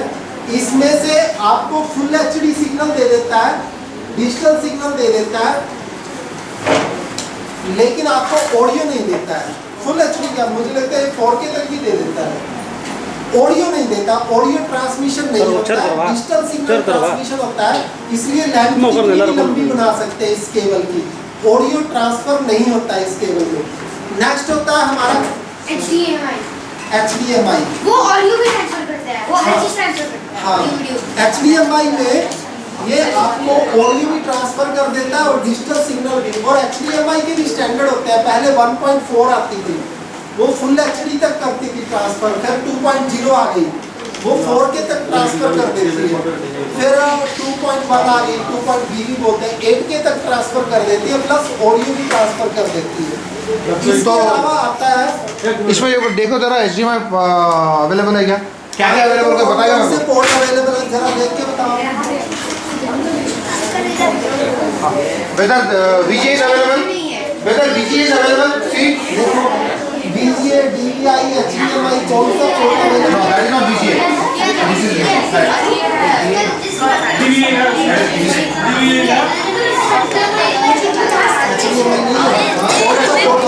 इसमें से आपको फुल एचडी सिग्नल दे देता है, डिजिटल सिग्नल दे देता है, लेकिन आपको ऑडियो नहीं देता है। फुल एचडी क्या, मुझे लगता है 4K तक भी दे देता है, ऑडियो नहीं देता, ऑडियो ट्रांसमिशन नहीं होता है, डिजिटल सिग्नल ट्रांसमिशन होता है, इसलिए लेंथ कितनी लंबी बना सकते हैं इस केबल की, ऑडियो ट्रांसफर नहीं होता है इस केबल में। नेक्स्ट होता है हमारा HDMI, वो ऑडियो भी ट्रांसफर करता है, वो हर चीज ट्रांसफर करता है। हाँ, वीडियो HDMI में ये आपको ऑडियो भी ट्रांसफर कर देता है और डिजिटल सिग्नल भी। और HDMI के भी स्टैंडर्ड होते हैं, पहले 1.4 आती थी, वो फुल एचडी तक करती थी ट्रांसफर, फिर 2.0 आ गई, वो 4K तक ट्रांसफर कर देती है, फिर 2.1 आ गई, 2.0 बोलते हैं, 8K तक ट्रांसफर कर देती है, प्लस ऑडियो भी ट्रांसफर कर देती है। इसके अलावा आता है, इसमें ये देखो जरा HDMI अवेलेबल है क्या, क्या क्या अवेलेबल है बताइएगा कौन से पोर्ट अवेलेबल है जरा देख के बताओ। whether VGA is available, whether VGA is available, see देखो VGA, DVI, HDMI कौन सा पोर्ट अवेलेबल no, है? that is not VGA, this is HDMI नहीं है, कौन सा पोर्ट अवेलेबल है?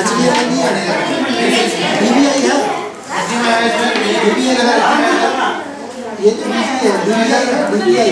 HDMI नहीं है, DVI है, DVI है, ये तो VGA है, DVI है, DVI ये